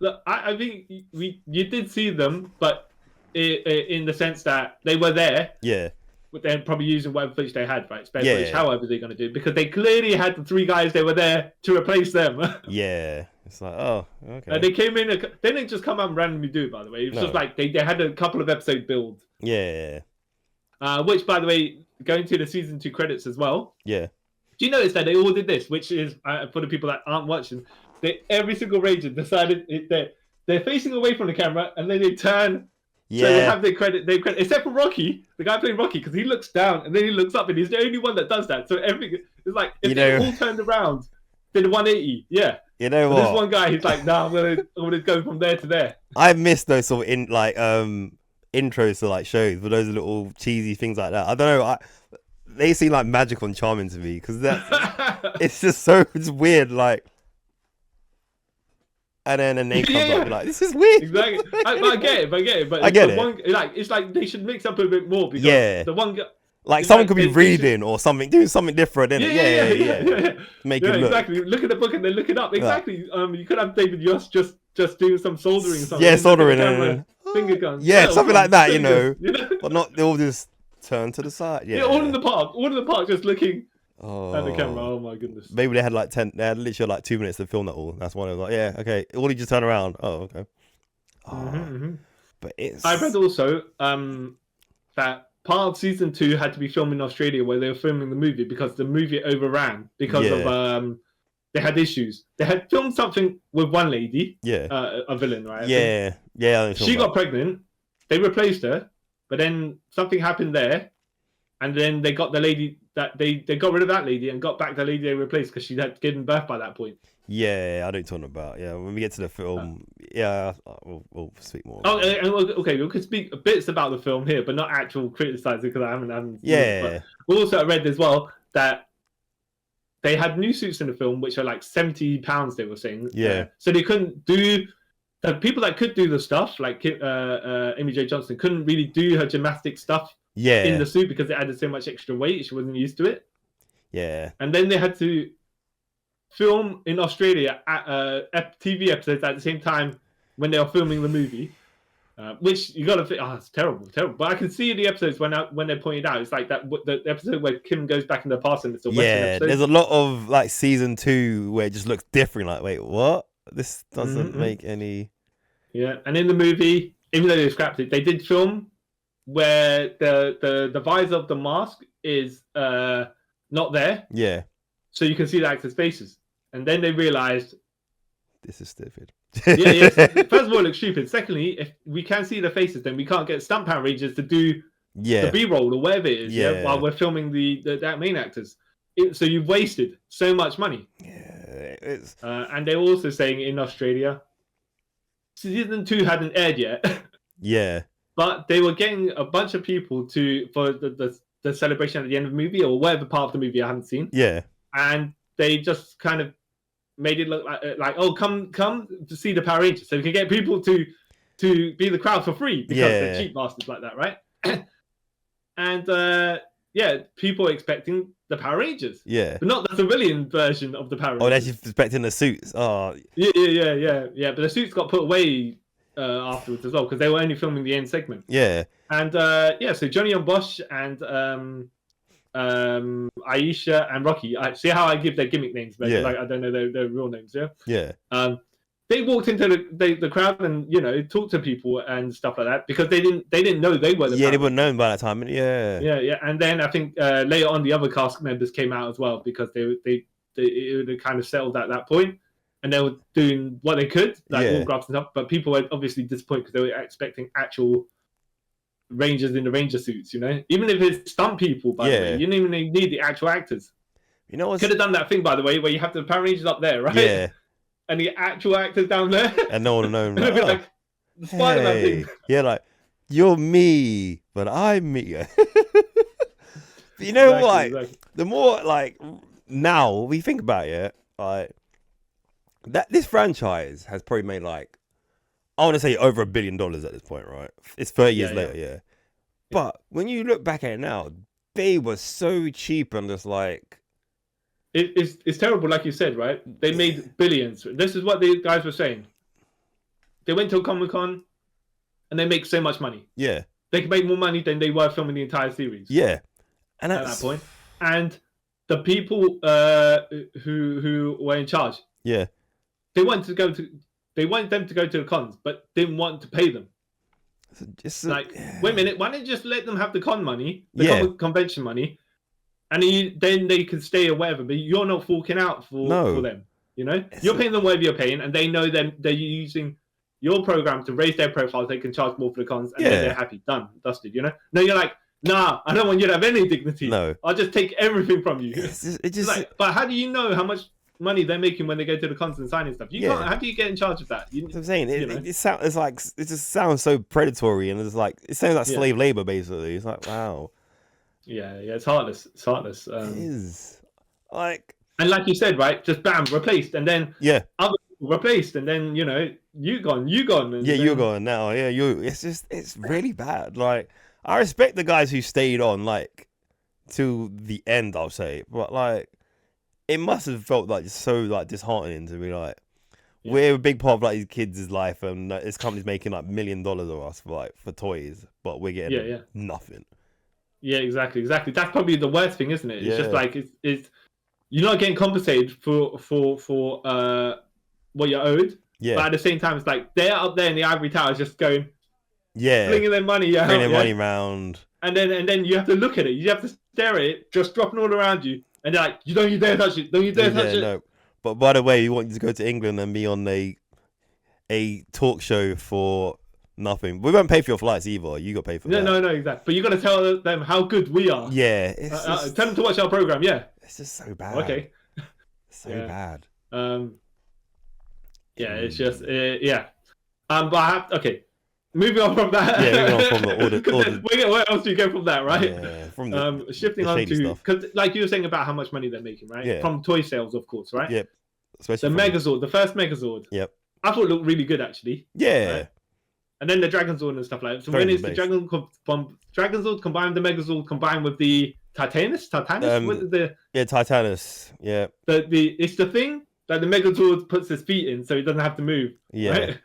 look, I think you did see them, but in the sense that they were there. Yeah. But they're probably using whatever footage they had, right? Spare footage, however they're going to do, because they clearly had the 3 guys they were there to replace them. Yeah. It's like, oh, okay. They came in, they didn't just come out and randomly do it, by the way. It was just like they had a couple of episode builds. Yeah. Which, by the way, going to the season 2 credits as well. Yeah. Do you notice that they all did this, which is, for the people that aren't watching, every single Ranger decided they're facing away from the camera and then they turn. Yeah. So they have their credit, except for Rocky, the guy playing Rocky, because he looks down and then he looks up and he's the only one that does that. So everything is like, if they all turned around, did 180. Yeah. You know what? This one guy, he's like, nah, I'm gonna go from there to there. I miss those sort of intros to like shows with those little cheesy things like that. I don't know. They seem like magical and charming to me because it's just it's weird. Like, and then a name comes up and like, this is weird. Exactly. I get it. But I get it. It's like they should mix up a bit more because the one guy. Like someone could be reading or something, doing something different, innit? Yeah. Make it look. Exactly. Look at the book and then look it up. Exactly. You could have David Yost just doing some soldering. Yeah, soldering. Finger guns. Yeah, something like that, you know. But not, they all just turn to the side. Yeah, all in the park, just looking at the camera. Oh my goodness. Maybe they had literally like 2 minutes to film that all. That's one of like, yeah, okay. All you just turn around. Oh, okay. But I read also that part of season 2 had to be filmed in Australia where they were filming the movie because the movie overran because of they had issues. They had filmed something with one lady, a villain, right? Yeah. She got pregnant. They replaced her, but then something happened there, and then they got the lady that they got rid of that lady and got back the lady they replaced because she had given birth by that point. Yeah, I know what you're talking about. Yeah, when we get to the film, we'll speak more. Okay, we could speak bits about the film here, but not actual criticizing because I haven't seen it. But also, I read as well that they had new suits in the film, which are like £70. They were saying, so they couldn't do. The people that could do the stuff, like Amy J. Johnson, couldn't really do her gymnastic stuff in the suit because it added so much extra weight. She wasn't used to it. Yeah, and then they had to film in Australia at TV episodes at the same time when they were filming the movie, which you gotta think, it's terrible. But I can see the episodes when they pointed out, it's like that the episode where Kim goes back in the past and it's a Western episode. There's a lot of like season 2 where it just looks different. Like, wait, what? This doesn't make any. Yeah, and in the movie, even though they scrapped it, they did film where the visor of the mask is not there. Yeah. So you can see the actors' faces. And then they realized this is stupid. First of all, it looks stupid. Secondly, if we can see the faces, then we can't get stunt Power Rangers to do the B-roll or whatever it is while we're filming that main actors. So you've wasted so much money. Yeah. And they're also saying in Australia, season 2 hadn't aired yet. Yeah. But they were getting a bunch of people for the celebration at the end of the movie or whatever part of the movie I haven't seen. Yeah. And they just kind of made it look like come to see the Power Rangers, so we can get people to be the crowd for free because they're cheap bastards like that, right? And people are expecting the Power Rangers, but not the civilian version of the Power Rangers. Oh, they're just expecting the suits. Oh, yeah. But the suits got put away afterwards as well because they were only filming the end segment. Yeah, and so Johnny and Bosch and Aisha and Rocky. I see how I give their gimmick names, but like I don't know their real names. They walked into the crowd and talked to people and stuff like that because they didn't know they were the they weren't known by that time. And then I think later on the other cast members came out as well because they kind of settled at that point and they were doing what they could like autographs and stuff, but people were obviously disappointed because they were expecting actual Rangers in the Ranger suits, even if it's stunt people, by the way, you don't even need the actual actors. Could have done that thing, by the way, where you have the Power Rangers up there, right? And the actual actors down there, and no one would know. Like the Spider-Man thing. Yeah, like you're me, but I'm me. Exactly. The more like now we think about it, like that this franchise has probably made like I want to say over $1 billion at this point, right? It's 30 years later, But when you look back at it now, they were so cheap and just like... It's terrible, like you said, right? They made billions. This is what the guys were saying. They went to a Comic-Con and they make so much money. Yeah. They could make more money than they were filming the entire series. Yeah. And at that point. And the people who were in charge, they wanted them to go to the cons, but didn't want to pay them. Wait a minute, why don't you just let them have the con money, the convention money, and then they can stay or whatever, but you're not forking out for them. You know, you're paying them whatever you're paying, and they know they're using your program to raise their profiles. They can charge more for the cons, and then they're happy, done, dusted. You know, no, you're like, nah, I don't want you to have any dignity. No, I'll just take everything from you. But how do you know how much money they're making when they go to the cons and signing stuff? You can't. How do you get in charge of that? I'm saying it just sounds so predatory, and it's like it sounds like slave labor basically. It's like, wow. Yeah, it's heartless. It's heartless. It is. Like, and like you said, right? Just bam, replaced, and then other people replaced, and then you gone, and you're gone now. Yeah, it's really bad. Like, I respect the guys who stayed on like to the end, I'll say, but like it must have felt like so like disheartening to be like we're a big part of like these kids' life, and this company's making like $1 million of us for toys, but we're getting nothing. Yeah, exactly. That's probably the worst thing, isn't it? It's just like it's you're not getting compensated for what you're owed. Yeah. But at the same time, it's like they're up there in the ivory tower, just going, flinging their money out, bringing money around, and then you have to look at it. You have to stare at it, just dropping all around you, and they're like, don't you dare touch it! Don't you dare touch it! No. But by the way, we want you to go to England and be on a talk show for nothing. We won't pay for your flights either. You got to pay for that. No, exactly. But you got to tell them how good we are. Yeah. Tell them to watch our program. Yeah. It's just so bad. Okay. So bad. It's just but I have moving on from that. Yeah, moving on from the where else do you go from that, right? Yeah, from the shifting on to, because like you were saying about how much money they're making, right? Yeah. From toy sales, of course, right? Yep. Especially the Megazord, the first Megazord. Yep. I thought it looked really good actually. Yeah. Right? And then the Dragonzord and stuff like that. So when it's the Dragonzord combined with the Megazord combined with the Titanus? Titanus. Yeah. It's the thing that the Megazord puts his feet in so he doesn't have to move. Yeah. Right?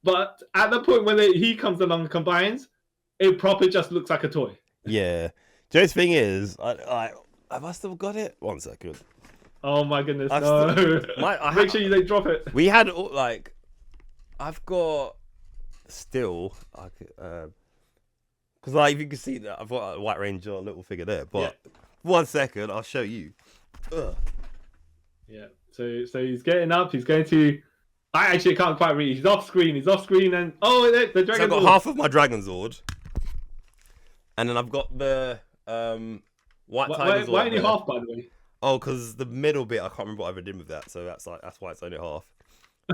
But at the point when he comes along and combines, it proper just looks like a toy. Yeah. Joe's thing is, I must have got it. 1 second. Oh my goodness, no. Make sure you don't drop it. We had, I've got still, because if you can see that, I've got a White Ranger little figure there, but 1 second, I'll show you. Ugh. Yeah, so he's getting up, he's going to... I actually can't quite read. He's off screen, and the Dragonzord. So I've got half of my Dragonzord, and then I've got the White Tiger Zord. Why only half, by the way? Oh, because the middle bit, I can't remember what I ever did with that, so that's why it's only half.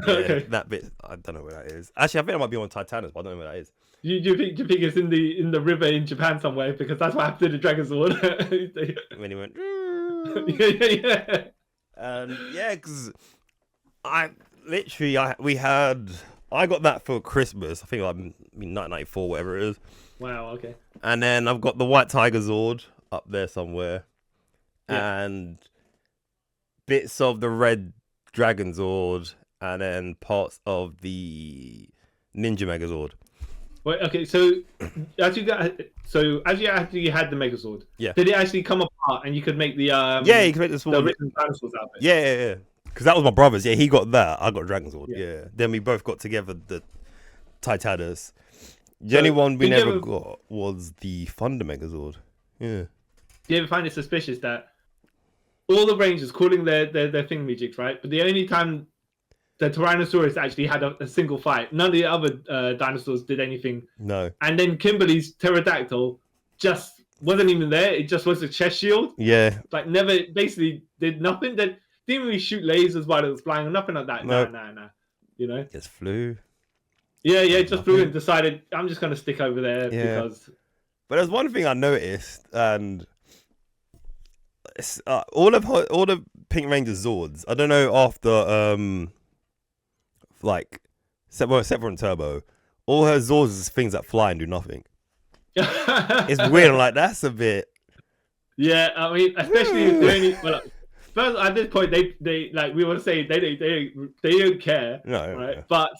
Okay. That bit, I don't know where that is. Actually, I think it might be on Titanus, but I don't know where that is. Do you think it's in the river in Japan somewhere? Because that's what happened to the Dragonzord. When he went... yeah. And because I got that for Christmas. I think 1994, whatever it is. Wow. Okay. And then I've got the White Tiger Zord up there somewhere, and bits of the Red Dragon Zord, and then parts of the Ninja Megazord. Wait. Okay. So as you actually had the Megazord, did it actually come apart and you could make the you could make the small dinosaurs out of it? Yeah. Because that was my brother's. Yeah, he got that. I got Dragonzord. Yeah. Then we both got together the Titanus. The only one we never got was the Thunder Megazord. Yeah. Do you ever find it suspicious that all the Rangers calling their thingamajigs, right? But the only time the Tyrannosaurus actually had a single fight, none of the other dinosaurs did anything. No. And then Kimberly's pterodactyl just wasn't even there. It just was a chest shield. Yeah. Like never basically did nothing. That didn't really shoot lasers while it was flying or nothing like that. Nope. No. You know? Just flew. Yeah, just flew and decided I'm just gonna stick over there because. But there's one thing I noticed, and it's, all the Pink Ranger Zords. I don't know after except for Turbo, all her Zords is things that fly and do nothing. It's weird. Like that's a bit. Yeah, I mean, especially if they only. Well, first at this point, they like we were saying they don't care, No, right? no. But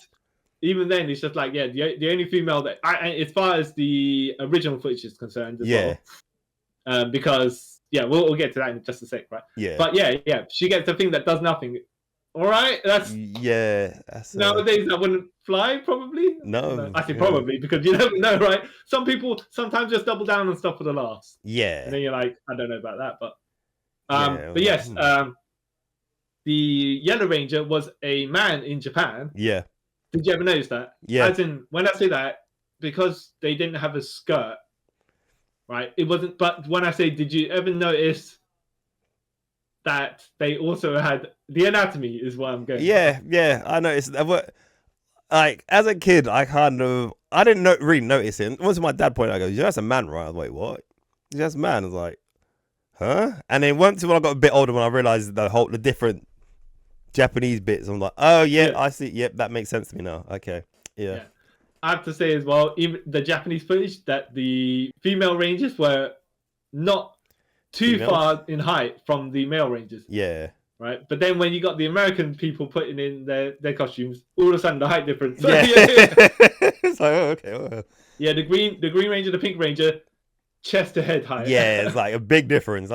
even then, it's just like the only female that as far as the original footage is concerned as well, because we'll get to that in just a sec, right? Yeah. But yeah, she gets a thing that does nothing. All right, that's nowadays that wouldn't fly probably. No, I say probably because you never know, right? Some people sometimes just double down on stuff for the laughs. Yeah, and then you're like, I don't know about that, but yes, the Yellow Ranger was a man in Japan. Yeah. Did you ever notice that? Yeah. As in, when I say that, because they didn't have a skirt, right? It wasn't. But when I say, did you ever notice that they also had the anatomy? Is what I'm going. Yeah, I noticed that. But like as a kid, I didn't really notice it. Once my dad pointed out, I go, "That's a man, right?" I was like, "What? That's a man?" I was like, "Huh?" And then once when I got a bit older, when I realized the different Japanese bits, I'm like, "Oh yeah, I see. Yep, that makes sense to me now." Okay, yeah. I have to say as well, even the Japanese footage, that the female Rangers were not too far in height from the male Rangers. Yeah. Right, but then when you got the American people putting in their costumes, all of a sudden the height difference. Yeah. It's like, oh, okay. Oh. Yeah, the Green Ranger, the Pink Ranger, chest to head height. Yeah, it's like a big difference.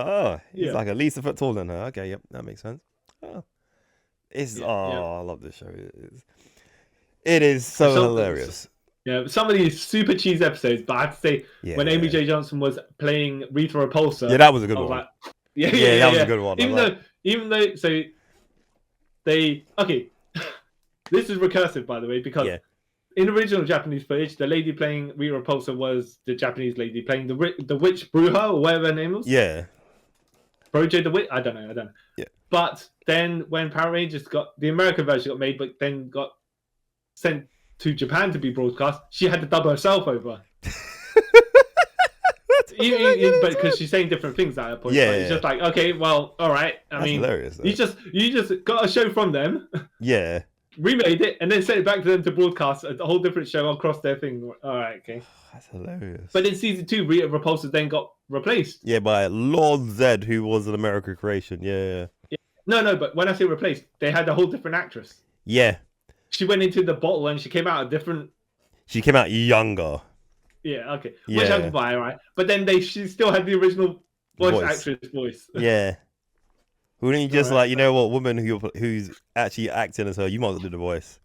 He's like at least a foot taller than her. Okay, yep, that makes sense. Oh. I love this show. It is so hilarious. Yeah, some of these super cheese episodes, but I have to say, when Amy J. Johnson was playing Rita Repulsa, that was a good one. Like, that was a good one. Even though, so they this is recursive, by the way, because in original Japanese footage, the lady playing Rita Repulsa was the Japanese lady playing the witch Bruja or whatever her name was. Yeah. Project the Witch. I don't know. Yeah. But then when Power Rangers the American version got made, but then got sent to Japan to be broadcast, she had to dub herself over. But because she's saying different things at that point. It's just like, okay, well, all right. I mean, hilarious, you just got a show from them. Yeah. Remade it and then sent it back to them to broadcast a whole different show across their thing. All right, okay. That's hilarious. But in season 2, Rita Repulsa then got replaced. Yeah, by Lord Zed, who was an American creation. Yeah. No, but when I say replaced, they had a whole different actress. Yeah. She went into the bottle and she came out a different. She came out younger. Yeah, okay. Which I can buy, right? But then she still had the original actress voice. Yeah. Wouldn't you just you know what, woman who's actually acting as her, you might as well do the voice.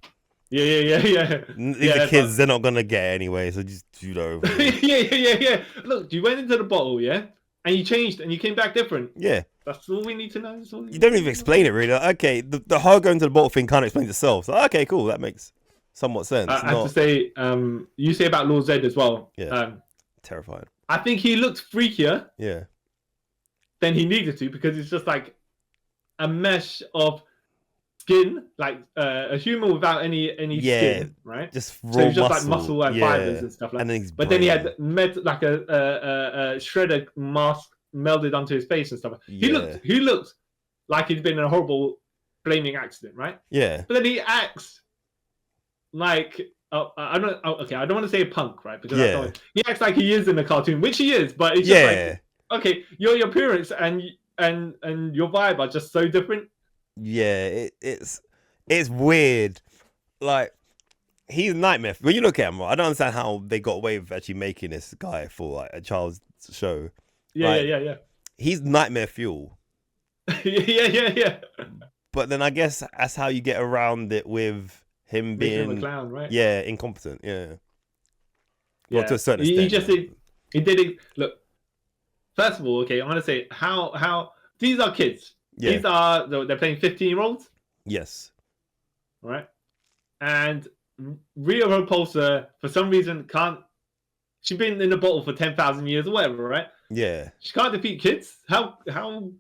Yeah. These are kids, they're not gonna get it anyway, so just do it over. Yeah. Look, you went into the bottle, and you changed, and you came back different. Yeah. That's all we need to know. You don't even explain it, really. Okay, the her going to the bottle thing kind of explains itself. So, okay, cool, that makes somewhat sense. I have to say, you say about Lord Zed as well. Yeah. Terrifying. I think he looked freakier. Yeah. Than he needed to, because it's just like a mesh of skin, like a human without any skin, right? Just raw so just muscle. like muscle and fibers and stuff like that. But then he had like a shredded mask melded onto his face and stuff. He looked like he'd been in a horrible flaming accident, right? Yeah. But then he acts like I don't want to say a punk, right? Because he acts like he is in the cartoon, which he is, but it's just like, okay, your appearance and your vibe are just so different. Yeah, it's weird. Like, he's nightmare. When you look at him, I don't understand how they got away with actually making this guy for like a child's show. Yeah. He's nightmare fuel. Yeah. But then I guess that's how you get around it with him being a clown, right? Yeah, incompetent. Yeah. Well, to a certain extent. He did it. Look, first of all, okay, I'm gonna say how these are kids. Yeah. They're playing 15-year-olds. Yes. Right. And Rita Repulsa, for some reason, can't. She's been in the bottle for 10,000 years or whatever, right? Yeah. She can't defeat kids. How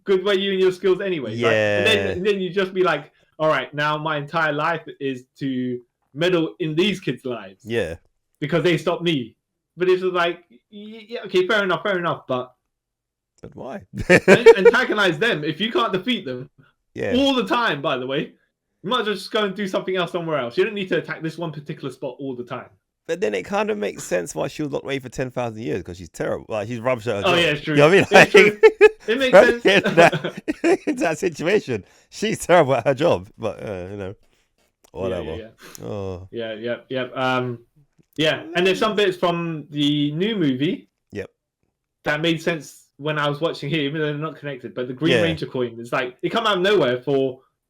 good were you in your skills anyway? Yeah. Right? And then you just be like, all right, now my entire life is to meddle in these kids' lives. Yeah. Because they stopped me. But it's just like, yeah, okay, fair enough, but why? Antagonize them if you can't defeat them all the time, by the way. You might as well just go and do something else somewhere else. You don't need to attack this one particular spot all the time. But then it kind of makes sense why she was locked away for 10,000 years because she's terrible. Like she's rubbish at her job. Oh yeah, it's true. You know what I mean? Like, It's true. It makes sense. in that situation, she's terrible at her job. But you know, whatever. Yeah. Oh. Yeah. Yeah. And there's some bits from the new movie. Yep. That made sense when I was watching here, even though they're not connected. But the Green Ranger coin is like it come out of nowhere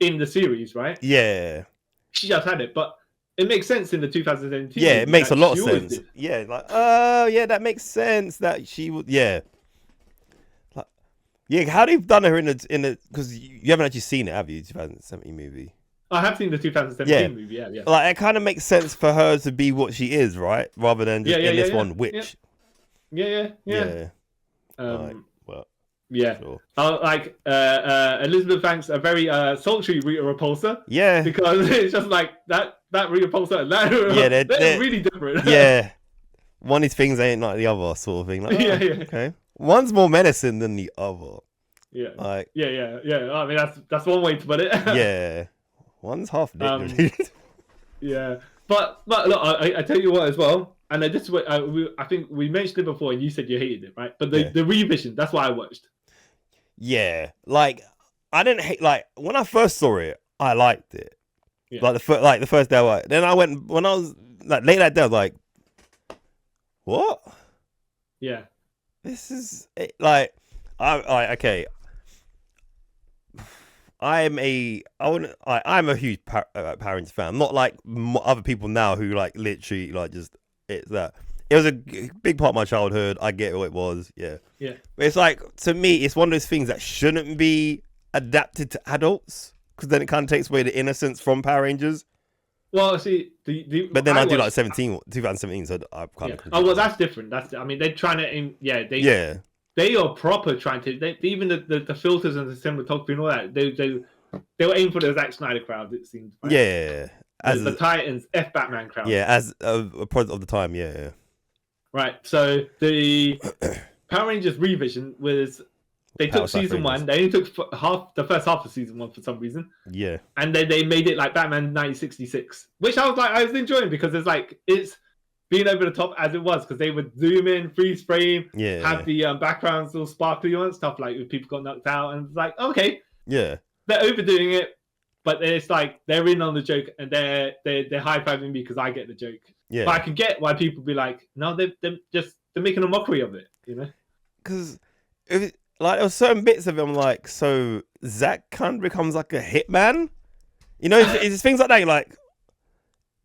in the series, right? Yeah. She just had it, but it makes sense in the 2017. Yeah, it makes a lot of sense. Yeah, like, oh, yeah, that makes sense that she would, yeah. Like, yeah, how they've done her in the, because you haven't actually seen it, have you, 2017 movie? I have seen the 2017 movie, yeah. Like, it kind of makes sense for her to be what she is, right? Rather than just in this one, witch. Yeah. Right, well, yeah. Sure. Like, Elizabeth Banks, a very sultry Rita Repulsa. Yeah. Because it's just like that Rita Repulsa and that they're really different. Yeah. One of these things ain't like the other sort of thing. Like, okay. One's more menacing than the other. Yeah. Like, yeah. I mean, that's one way to put it. Yeah. One's half dick. Yeah. But look, I tell you what as well, and this is what I think we mentioned it before, and you said you hated it, right? But the revision, that's what I watched. Yeah, like I didn't hate. Like when I first saw it, I liked it. Yeah. Like the first day I watched. Then I went when I was like late that day. I was like, "What? Yeah, this is like okay." I'm a huge Power Rangers fan. I'm not like other people now who like literally like just it's that. It was a big part of my childhood. I get what it was. Yeah. Yeah. But it's like, to me, it's one of those things that shouldn't be adapted to adults because then it kind of takes away the innocence from Power Rangers. Well, see, but then I do like 2017, so I kind of. Oh well, that's different. I mean, they're trying to. They are proper trying to. Even the filters and the cinematography and all that. They were aiming for the Zack Snyder crowd. It seems. Right? Yeah. As the Titans Batman crowd. Yeah, as a product of the time. Yeah. Right, so the Power Rangers revision was they took season one. They only took the first half of season one for some reason. Yeah, and then they made it like Batman 1966, which I was enjoying because it's being over the top as it was because they would zoom in, freeze frame, have the backgrounds all sparkly and stuff like if people got knocked out, and it's like okay, they're overdoing it, but it's like they're in on the joke and they're high fiving me because I get the joke. Yeah, but I can get why people be like, no, they're making a mockery of it, you know? Because like there were certain bits of it, I'm like, so Zach kind of becomes like a hitman, you know? It's things like that. Like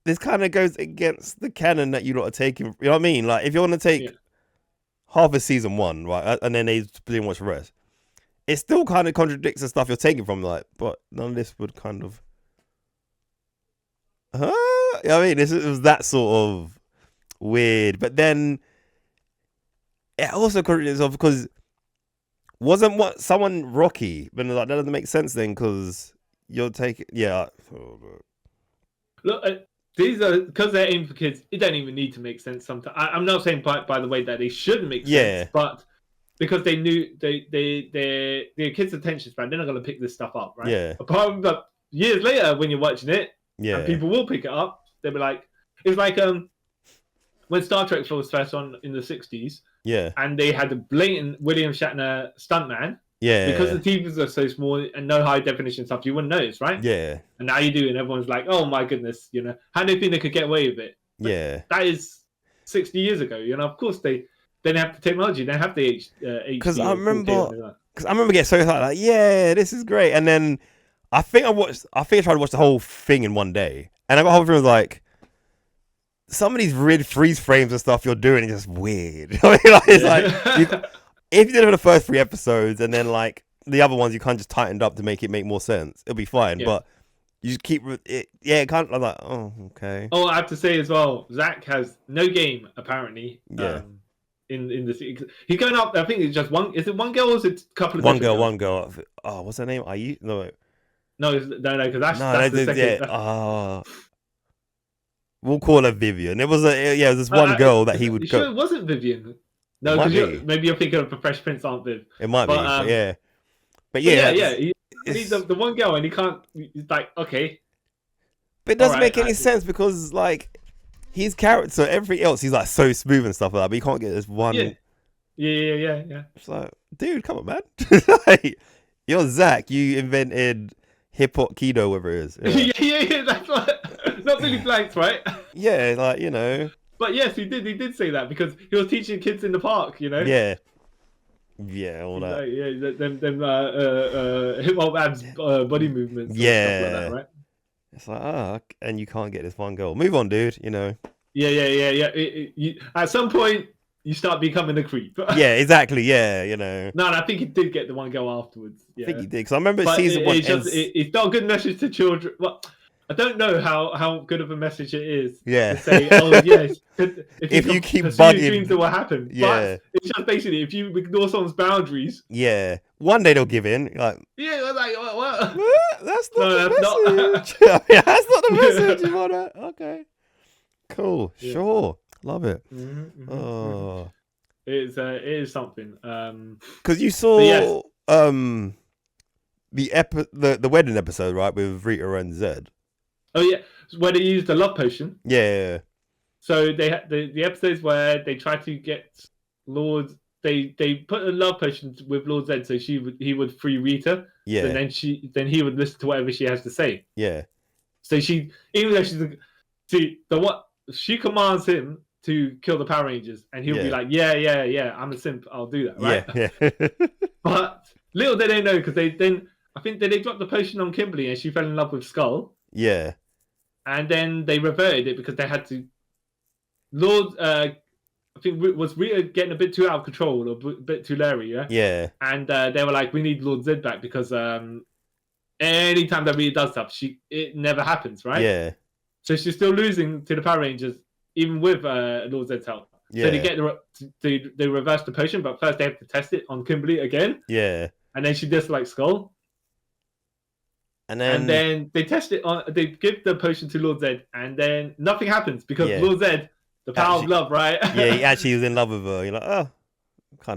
this kind of goes against the canon that you lot are taking. You know what I mean? Like if you want to take half of season one, right, and then they split and watch the rest, it still kind of contradicts the stuff you're taking from. Like, but none of this would kind of. You know what I mean, it was that sort of weird, but then it also contradicts itself because wasn't what someone Rocky, but like that doesn't make sense then because you're taking Look, these are because they're aimed for kids. It don't even need to make sense. Sometimes I'm not saying by the way that they shouldn't make sense, but because they knew their kids' attention span, they're not going to pick this stuff up, right? Yeah. Apart from that, years later when you're watching it. Yeah, and people will pick it up. They'll be like, it's like when Star Trek was first on in the 60s. Yeah, and they had the blatant William Shatner stuntman. Yeah, because the TVs are so small and no high definition stuff, you wouldn't notice, right? Yeah, and now you do, and everyone's like, "Oh my goodness," you know, how do you think they could get away with it? But that is 60 years ago. You know, of course they didn't have the technology, they have the because I remember getting so excited, like, yeah, this is great, and then. I think I tried to watch the whole thing in one day, and I got whole thing was like, some of these weird freeze frames and stuff you're doing is just weird. I mean, like, it's like if you did it for the first 3 episodes and then like the other ones you kind of just tightened up to make it make more sense, it'll be fine. Yeah. But you just keep it. Yeah, it kind of I'm like, oh, okay. Oh, I have to say as well, Zach has no game apparently. Yeah. In the he's going up. I think it's just one. Is it one girl or is it a couple of one girl? Oh, what's her name? No, because that's the second. We'll call her Vivian. It was this one girl that he would. Sure, it wasn't Vivian. No, because maybe you're thinking of the Fresh Prince, Aunt Viv. It might be, yeah. But he's the one girl, and he can't. He's like, okay. But it doesn't make any sense because, like, his character, everything else, he's like so smooth and stuff like that, but you can't get this one. Yeah. It's like, dude, come on, man. Like, you're Zach. You invented hip hop keto, whatever it is. Yeah. That's what. Not Billy Blanks, right? Yeah, like, you know. But yes, he did. He did say that because he was teaching kids in the park. You know. Yeah, all He's that. like, them hip hop abs body movements. Yeah, and stuff like that, right? It's like, and you can't get this one girl. Move on, dude. You know. Yeah. At some point, you start becoming a creep. Yeah, exactly. Yeah, you know. No, I think he did get the one girl afterwards. Yeah. I think he did because I remember season one. It's not a good message to children. Well, I don't know how good of a message it is. Yeah. To say, oh yes, if you keep bugging, bugging, dreams, it will happen. Yeah. But it's just basically if you ignore someone's boundaries. Yeah. One day they'll give in. Like. Yeah, like what? That's not the message. Yeah, that's not the message. You want that? Okay. Cool. Yeah. Sure. Love it. Oh. It is something. Because you saw the wedding episode, right, with Rita and Zed. Oh yeah, where they used the love potion. Yeah. So they had the episodes where they tried to get Lord. They put a love potion with Lord Zed, so he would free Rita. Yeah. And then he would listen to whatever she has to say. Yeah. So even though she commands him to kill the Power Rangers, and he'll be like, yeah, I'm a simp, I'll do that, right? Yeah. But little did they know, because I think they dropped the potion on Kimberly, and she fell in love with Skull. Yeah. And then they reverted it because they had to. I think was Rita getting a bit too out of control or a bit too Larry, yeah? Yeah. And they were like, we need Lord Zed back because anytime that Rita does stuff, it never happens, right? Yeah. So she's still losing to the Power Rangers, even with Lord Zed's help. Yeah. So they get they reverse the potion, but first they have to test it on Kimberly again. Yeah. And then she dislikes Skull. And then they test it on. They give the potion to Lord Zed, and then nothing happens because Lord Zed, the power of love, right? Yeah, he actually was in love with her. You're like, oh,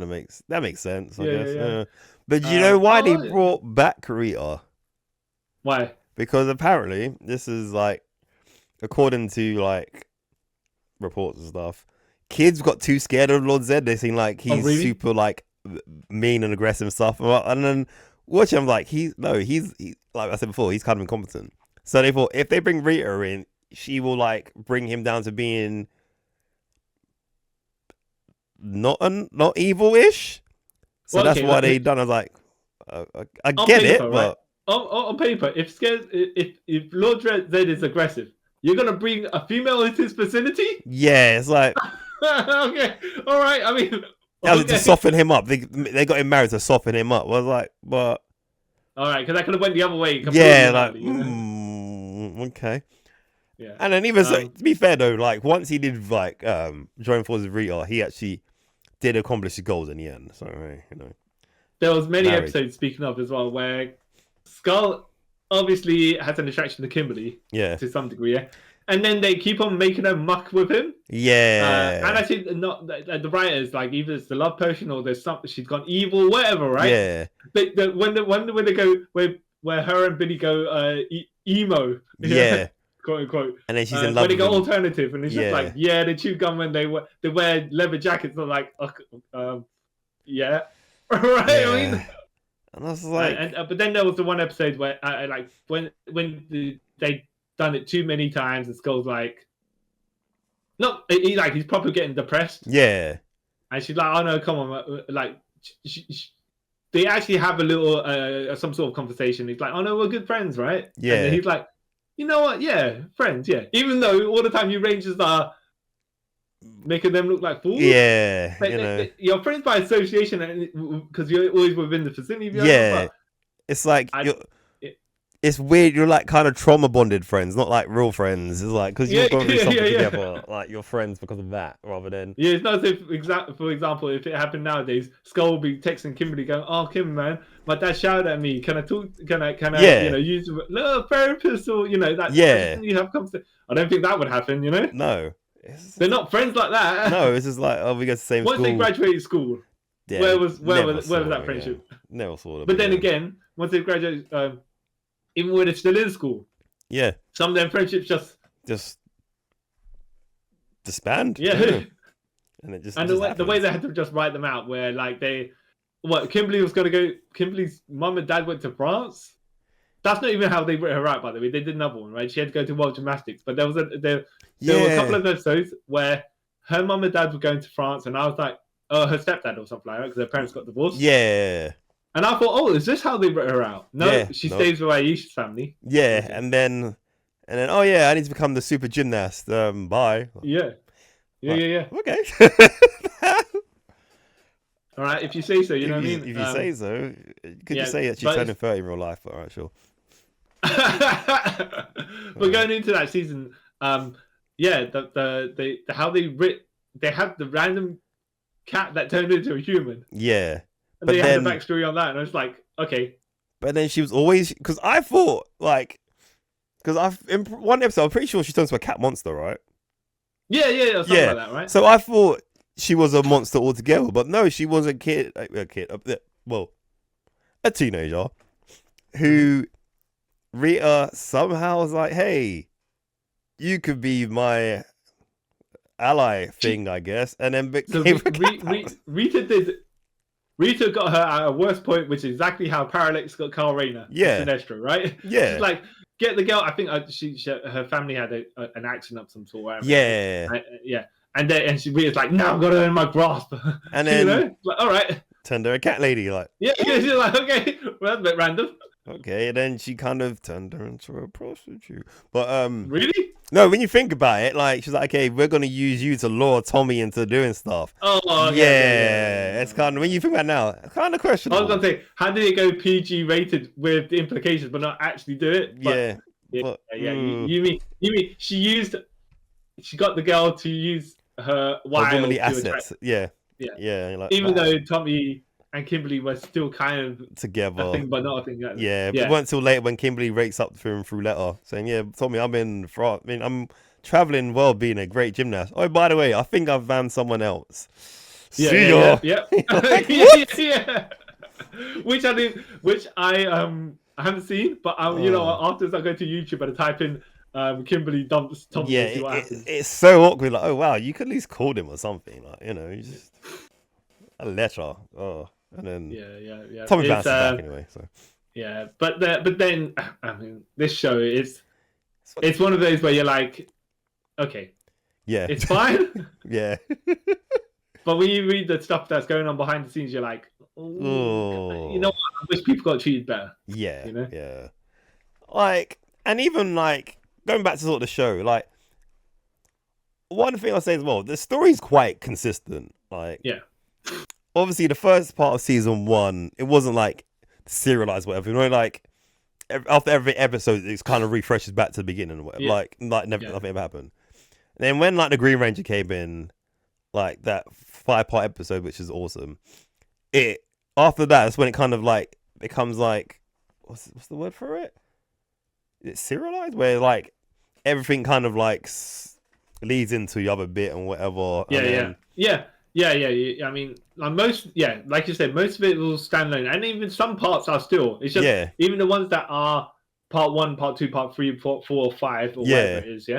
makes sense, I guess. Yeah. But do you know why they brought back Rita? Why? Because apparently this is like, according to like reports and stuff, kids got too scared of Lord Zed. They seem like he's super like mean and aggressive and stuff. And then watching him, like he's like I said before, he's kind of incompetent. So they thought if they bring Rita in, she will like bring him down to being not evil-ish. So that's why they done. I was like, I get paper, it, but right? on paper, if Lord Zed is aggressive, you're gonna bring a female into his vicinity? Yeah, it's like okay, all right. I mean, to soften him up. They got him married to soften him up. I was like, but all right, because I could have went the other way. Yeah, like okay. Yeah, and then even so, to be fair though, like once he did like join forces with Rita, he actually did accomplish his goals in the end. So you know, there was many episodes speaking of as well where Skull obviously has an attraction to Kimberly, to some degree, yeah. And then they keep on making her muck with him. Yeah. And I think the writers, like, either it's the love potion or there's something, she's gone evil, whatever, right? Yeah. When they go, where her and Billy go emo. Yeah. Quote unquote. And then she's in love when they with go him. alternative, and it's just like, they chew gum when they wear leather jackets. They're like, yeah. Right? Yeah. I mean, and I was like... but then there was the one episode where, like, when they done it too many times, and Skull's like, he's probably getting depressed. Yeah. And she's like, oh no, come on, like, they actually have a little some sort of conversation. He's like, oh no, we're good friends, right? Yeah. And he's like, you know what? Yeah, friends. Yeah. Even though all the time you Rangers are making them look like fools. Yeah. Like, you're friends by association because you're always within the vicinity. Yeah. It's like it's weird. You're like kind of trauma bonded friends, not like real friends. It's like because you're going through something together, like you're friends because of that, rather than it's not as if for example, if it happened nowadays, Skull will be texting Kimberly going, "Oh, Kim, man, my dad shouted at me. Can I talk? Can I use a little therapist or that? Yeah, you have conversation." I don't think that would happen. No, they're not friends like that. No, it's just like we go to the same school. Once they graduated school, where was that friendship? Yeah. Never saw them. But then again, once they graduate. Even when they're still in school, some of them friendships just disband. Yeah. And it just and the way they had to just write them out, where like Kimberly was going to go. Kimberly's mum and dad went to France. That's not even how they wrote her out, by the way. They did another one, right? She had to go to World Gymnastics, but there were a couple of episodes where her mum and dad were going to France, and I was like, oh, her stepdad or something like that, because her parents got divorced. Yeah. And I thought, oh, is this how they wrote her out? No, she stays with Aisha's family. Yeah, and then, oh yeah, I need to become the super gymnast. Bye. Yeah. Okay. All right, if you say so, you know what I mean? If you say so. Could you say that she's turning 30 in real life? All right, sure. But going into that season, how they had the random cat that turned into a human. Yeah. And they had the backstory on that, and I was like, okay. But then she was always, because I thought, like, in one episode, I'm pretty sure she turns to a cat monster, right? Yeah, something like that, right? So I thought she was a monster altogether, but no, she was a teenager who Rita somehow was like, hey, you could be my ally thing, I guess, and then became Rita got her at a worst point, which is exactly how Parallax got Carl Rayner. Yeah. Sinestro, right? Yeah. She's like, get the girl. I think her family had an accident of some sort. Whatever. Yeah. Yeah. And Rita's like, no, I've got her in my grasp. And then, like, all right. Turned her a cat lady, like. Yeah, she's like, okay, well, that's a bit random. Okay, and then she kind of turned her into a prostitute. But really? No, when you think about it, like she's like, okay, we're gonna use you to lure Tommy into doing stuff. Oh yeah. It's kind of, when you think about it now, kind of questionable. I was gonna say, how did it go PG rated with the implications, but not actually do it? But, You mean she got the girl to use her womanly assets. Yeah. Like, even though Tommy and Kimberly were still kind of together, a thing, but not a thing. But it weren't till later when Kimberly rakes up to him through letter saying, "Yeah, Tommy, I'm in France. I mean, I'm traveling well, being a great gymnast. Oh, by the way, I think I've found someone else." Yeah. Which I haven't seen, but afterwards I go to YouTube and I type in Kimberly dumps Tommy. Yeah, it's so awkward. Like, oh wow, you could at least call him or something. Like, you just a letter. Oh. And then Tommy bounces back anyway. So but then I mean, this show it's one of those where you're like, okay, it's fine. Yeah. But when you read the stuff that's going on behind the scenes, you're like, oh, you know what? I wish people got treated better. Yeah. You know? Yeah. Like, and even like going back to sort of the show, like one thing I'll say as well, the story's quite consistent. Like, obviously, the first part of season 1, it wasn't like serialized, whatever. You know, like after every episode, it's kind of refreshes back to the beginning, or whatever. Like nothing ever happened. And then when like the Green Ranger came in, like that 5-part episode, which is awesome. After that's when it kind of like becomes like what's the word for it? It's serialized, where like everything kind of like leads into the other bit and whatever. I mean, like you said, most of it will stand alone, and even some parts are still. It's just even the ones that are part 1, part 2, part 3, part 4, 5, or whatever it is.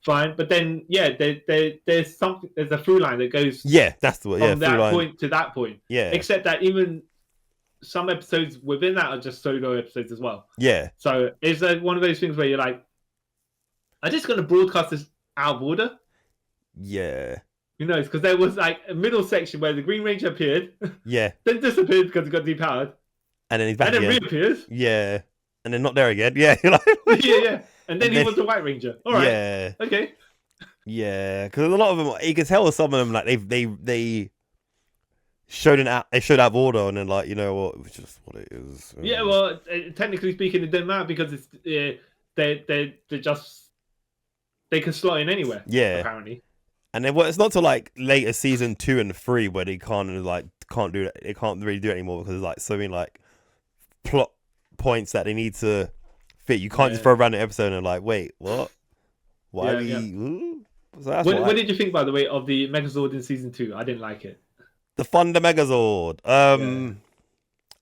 Fine. But then, there's something. There's a through line that goes. That's the word. From that point to that point. Yeah. Except that even some episodes within that are just solo episodes as well. Yeah. So it's one of those things where you're like, I'm just going to broadcast this out of order. Yeah. Who knows? Because there was like a middle section where the Green Ranger appeared. Yeah. Then disappeared because he got depowered. And then he's back again. And then reappears. Yeah. And then not there again. Yeah. And then he was the White Ranger. All right. Yeah. Okay. Yeah, because a lot of them, you can tell some of them like they showed out of order, and then like, you know what, it's just what it is. Yeah, well, technically speaking, it didn't matter because it's they can slot in anywhere. Yeah, apparently. And then it's not till like later season 2 and 3 where they can't do it. They can't really do it anymore because there's like so many like plot points that they need to fit. You can't just throw around an episode and like, wait, what? Why are we? So what did you think, by the way, of the Megazord in season 2? I didn't like it. The Thunder Megazord. I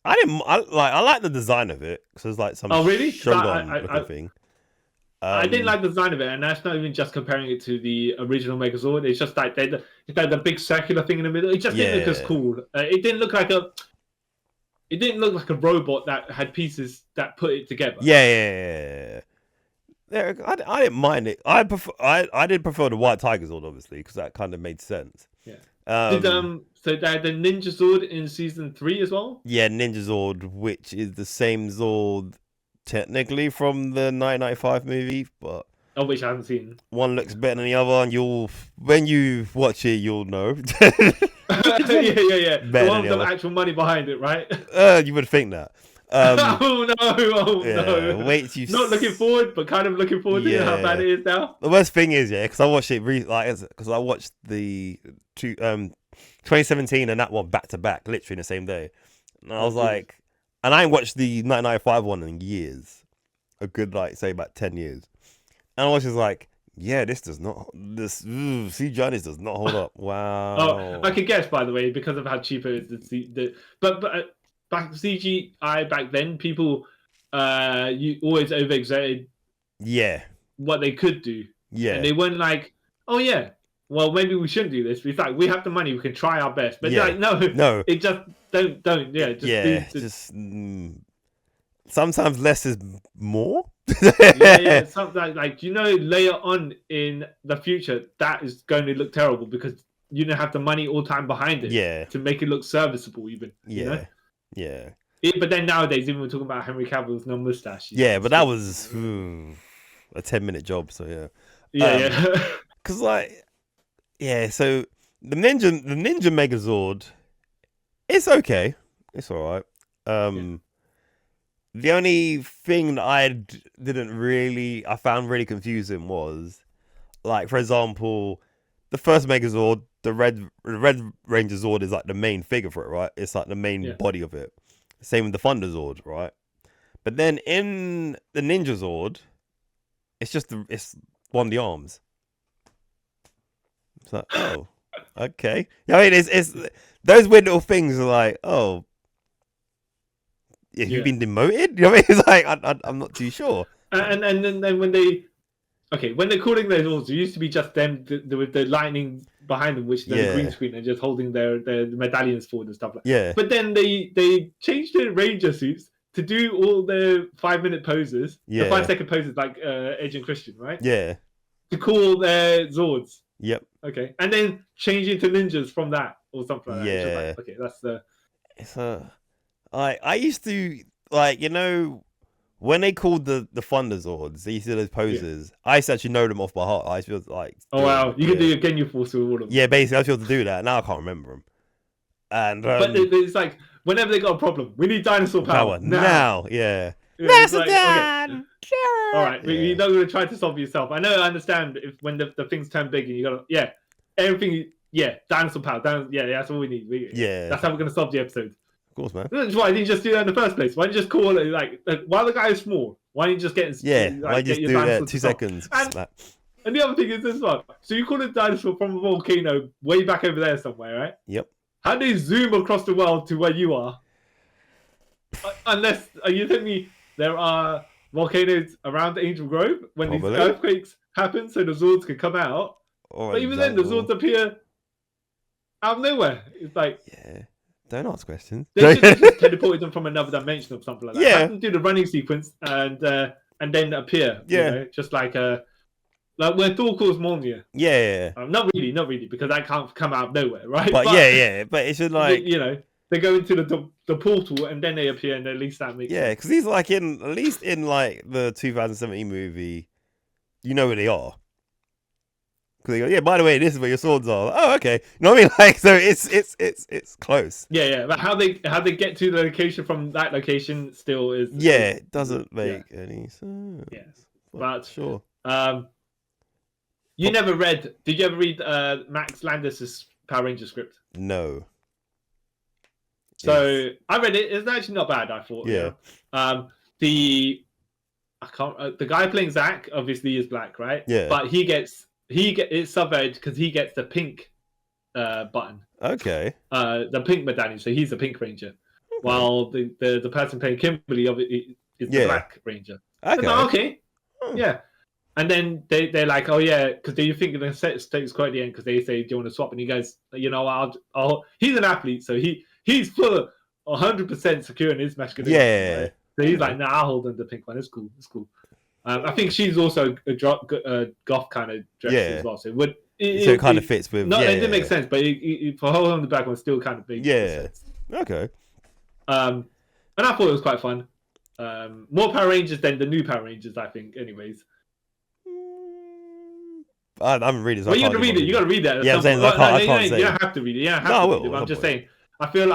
like the design of it because it's like some really? Shogun looking thing. I didn't like the design of it, and that's not even just comparing it to the original Megazord. It's just like the big circular thing in the middle. It just didn't look as cool. It didn't look like a robot that had pieces that put it together. Yeah. I didn't mind it. I did prefer the White Tiger Zord, obviously, because that kind of made sense. Yeah. So they had the Ninja Zord in season 3 as well. Yeah, Ninja Zord, which is the same Zord technically from the 1995 movie, but which I haven't seen. One looks better than the other, and when you watch it, you'll know. Yeah. The one with the actual money behind it, right? You would think that. Oh no! Wait, till not looking forward, but kind of looking forward to how bad it is now. The worst thing is, because I watched it because I watched the 2017 and that one back to back, literally in the same day, and I was like, and I ain't watched the 1995 one in years, a good say about 10 years, and I was just like, yeah, this CGI does not hold up. Wow. Oh, I could guess, by the way, because of how cheap it is. But back CGI back then, people you always over-exerted what they could do. Yeah. And they weren't like, oh yeah, well maybe we shouldn't do this. In fact, we have the money, we can try our best. But no. It just don't. Yeah, sometimes less is more. Something like later on in the future that is going to look terrible because you don't have the money all time behind it to make it look serviceable even. You know? But then nowadays, even we're talking about Henry Cavill's no mustache. But that was a 10-minute job, so because so the Ninja Megazord, it's okay, it's all right. The only thing that I found really confusing was, like, for example, the first Megazord, the Red Ranger Zord is like the main figure for it, right? It's like the main body of it. Same with the Thunder Zord, right? But then in the Ninja Zord, it's one of the arms. It's like, oh, okay. I mean, it's those weird little things are like, oh. Have you been demoted? You know what I mean? It's like I'm not too sure. And then when they're calling those orders, it used to be just them with the lightning behind them, which then green screen and just holding their medallions forward and stuff like that. Yeah. But then they changed their ranger suits to do all their 5-minute poses, the 5-second poses like Edge and Christian, right? Yeah. To call their Zords. Yep. Okay. And then change into ninjas from that or something like that. Yeah. Like, okay, that's the. It's I used to when they called the Thunder Zords, they used to do those poses. I used to actually know them off by heart. I used to feel like, oh wow, you can do Genu Force with all of them. Yeah, basically, I feel to do that. Now I can't remember them. And but it's like whenever they got a problem, we need dinosaur power now. Yeah. That's like, okay. All right, you're not going to try to solve it yourself. I understand when the things turn big and you got to everything. Yeah, dinosaur power. That's all we need. That's how we're going to solve the episode. Of course, man. That's why didn't you just do that in the first place? Why didn't you just call it like while the guy is small? Why didn't you just get why just do that 2 seconds? And the other thing is this one. So you call a dinosaur from a volcano way back over there somewhere, right? Yep. How do you zoom across the world to where you are? Unless you telling me there are volcanoes around Angel Grove when these earthquakes happen, so the Zords can come out. But even then, the Zords appear out of nowhere. It's like don't ask questions. They just teleported them from another dimension or something like that. Have them do the running sequence and then appear. You know? Just like when Thor calls Mjolnir. Not really, because that can't come out of nowhere, right? But but it should like they go into the portal and then they appear, and at least that makes sense. Because he's like at least in like the 2017 movie, you know where they are. Because they go, by the way, this is where your swords are. Like, oh, okay. You know what I mean? Like, so it's close. But how they get to the location from that location still is. It doesn't make any sense. Yes, but sure. You never read? Did you ever read Max Landis's Power Ranger script? No. So I read it. It's actually not bad. I thought. The guy playing Zack obviously is black, right? Yeah. But he gets it's sub-edged because he gets the pink button. Okay. The pink medallion, so he's the pink ranger, while the person playing Kimberly is the black ranger. Okay. Yeah. And then they're like, oh yeah, because they think the status quo at the end because they say, do you want to swap? And he goes, you know, I'll. He's an athlete, so he's full 100% secure in his masculinity. Yeah. Right? So he's like, nah, I'll hold on the pink one. It's cool. It's cool. I think she's also a goth kind of dress as well. So it kind of fits with. No, it didn't make sense, but for holding on the black one, still kind of big. Yeah. Okay. And I thought it was quite fun. More Power Rangers than the new Power Rangers, I think. Anyways. I haven't read it. So well, you got to read it. You got to read that. Yeah, I'm saying I can't say. You don't have to read it. Yeah, I'm just saying. I feel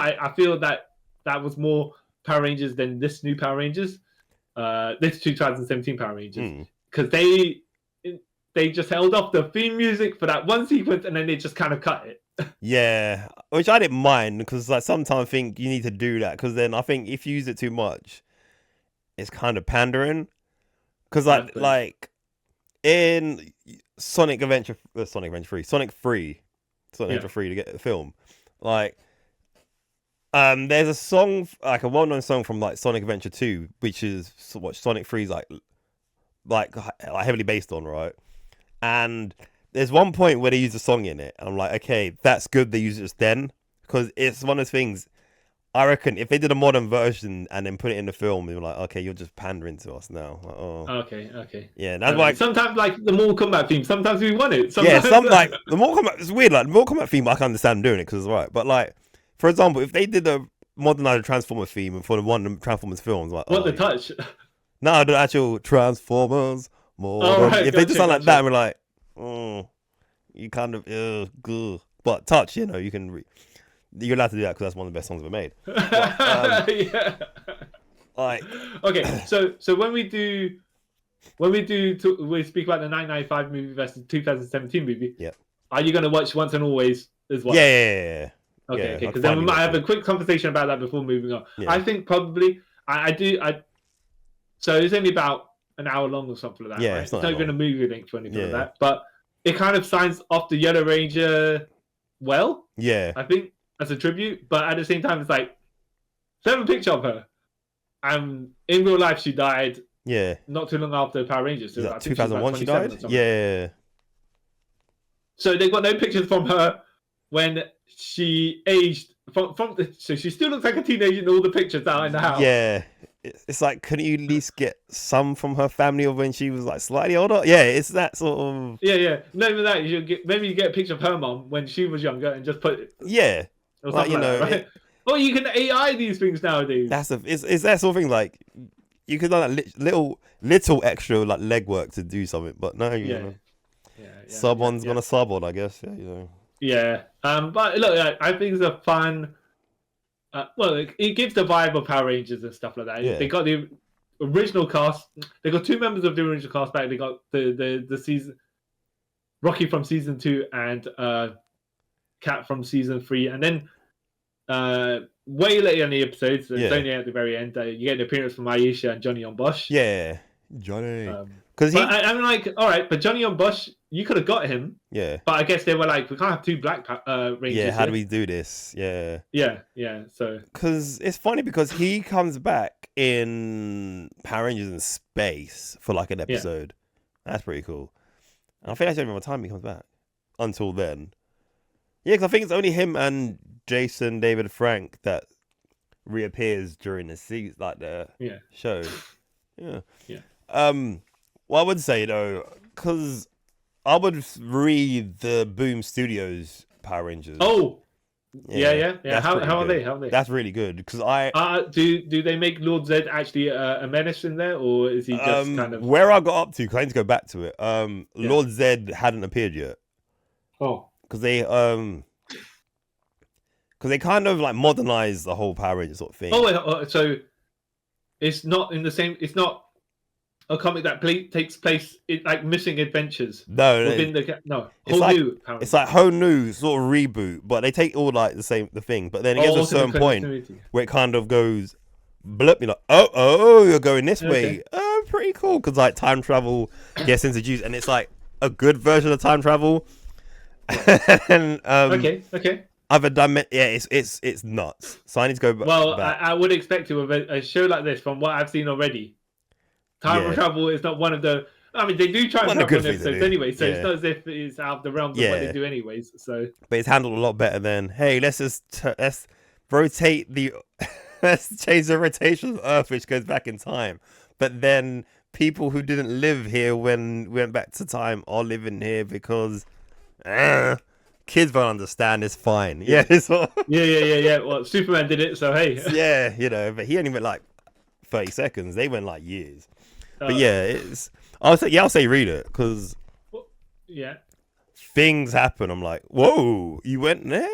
that was more Power Rangers than this new Power Rangers. This 2017 Power Rangers, because they just held off the theme music for that one sequence, and then they just kind of cut it. Yeah, which I didn't mind because like sometimes I think you need to do that because then I think if you use it too much, it's kind of pandering. Because like in Sonic Adventure 3 to get the film, like there's a song, like a well-known song from like Sonic Adventure 2, which is what Sonic 3 is like heavily based on, right? And there's one point where they use a song in it, and I'm like, okay, that's good they use it just then, because it's one of those things. I reckon if they did a modern version and then put it in the film, they were like, okay, you're just pandering to us now. Like, oh. Okay. Yeah, that's why. Sometimes, like the Mortal Kombat theme, sometimes we want it. Sometimes... Yeah, like the Mortal Kombat. It's weird. Like the Mortal Kombat theme, I can understand doing it because it's right. But like, for example, if they did a modernized Transformers theme for the one Transformers films, like the touch. No, the actual Transformers. If they just sound like that, we're like, you kind of good. But touch, you know, you can. You're allowed to do that because that's one of the best songs ever made. But, yeah. Like. Okay, so when we speak about the 1995 movie versus 2017 movie. Yeah. Are you going to watch Once and Always as well? Yeah. Okay, because then we might have a quick conversation about that before moving on. Yeah. I think probably I do. So it's only about an hour long or something like that. Yeah, right? it's not even a movie length or anything like that. But it kind of signs off the Yellow Ranger well. Yeah. I think as a tribute, but at the same time, it's like they have a picture of her, and in real life she died. Yeah. Not too long after Power Rangers. So like 2001 she died. Yeah. So they've got no pictures from her when she aged. So she still looks like a teenager in all the pictures out in the house. Yeah. It's like, couldn't you at least get some from her family of when she was like slightly older? Yeah, it's that sort of. Yeah. Not even that. Maybe you get a picture of her mom when she was younger and just put. Yeah. Or like, you know. That, right? Well, you can AI these things nowadays. It's that sort of thing. Like you could do like little extra like legwork to do something, but no, you know. Someone's gonna sub on, I guess. Yeah, you know. Yeah. But look, I think it's a fun. It gives the vibe of Power Rangers and stuff like that. Yeah. They got the original cast. They got two members of the original cast back. They got the season Rocky from season 2 and Cat from season 3, and then way later in the episodes, it's only at the very end, you get an appearance from Aisha and Johnny on Bosch. Yeah, Johnny. Because I'm like, all right, but Johnny on Bosch, you could have got him. Yeah. But I guess they were like, we can't have two black Rangers. Yeah, how do we do this? Yeah. Yeah. So. Because it's funny because he comes back in Power Rangers in Space for like an episode. Yeah. That's pretty cool. And I think that's the only other time he comes back. Until then. Yeah, because I think it's only him and Jason David Frank that reappears during the season, like the show. Yeah. Well, I would say though, because I would read the Boom Studios Power Rangers. Oh, yeah. How are they? That's really good because do they make Lord Zed actually a menace in there, or is he just kind of where I got up to? Because I need to go back to it. Lord Zed hadn't appeared yet. Oh, because they kind of like modernized the whole Power Rangers sort of thing. So it's not in the same. It's not a comic that takes place in like Missing Adventures. No. It's like whole new sort of reboot, but they take all like the thing. But then it gets to a certain point where it kind of goes blip. You're like, oh, you're going this way. Oh, pretty cool because like time travel gets introduced, and it's like a good version of time travel. And, okay. Other it's nuts. So I need to go back. Well, I would expect to with a show like this from what I've seen already. Time travel is not one of the I mean, they do try and put on episodes anyway, so yeah. it's not as if it's out of the realms of what they do anyways. So, but it's handled a lot better than, hey, let's rotate the, let's change the rotation of Earth, which goes back in time. But then people who didn't live here when we went back to time are living here because kids won't understand. It's fine. Yeah, it's all... yeah. Well, Superman did it, so hey. Yeah, you know, but he only went like 30 seconds. They went like years. But yeah, it's. I'll say read it because. Yeah. Things happen. I'm like, whoa, you went there.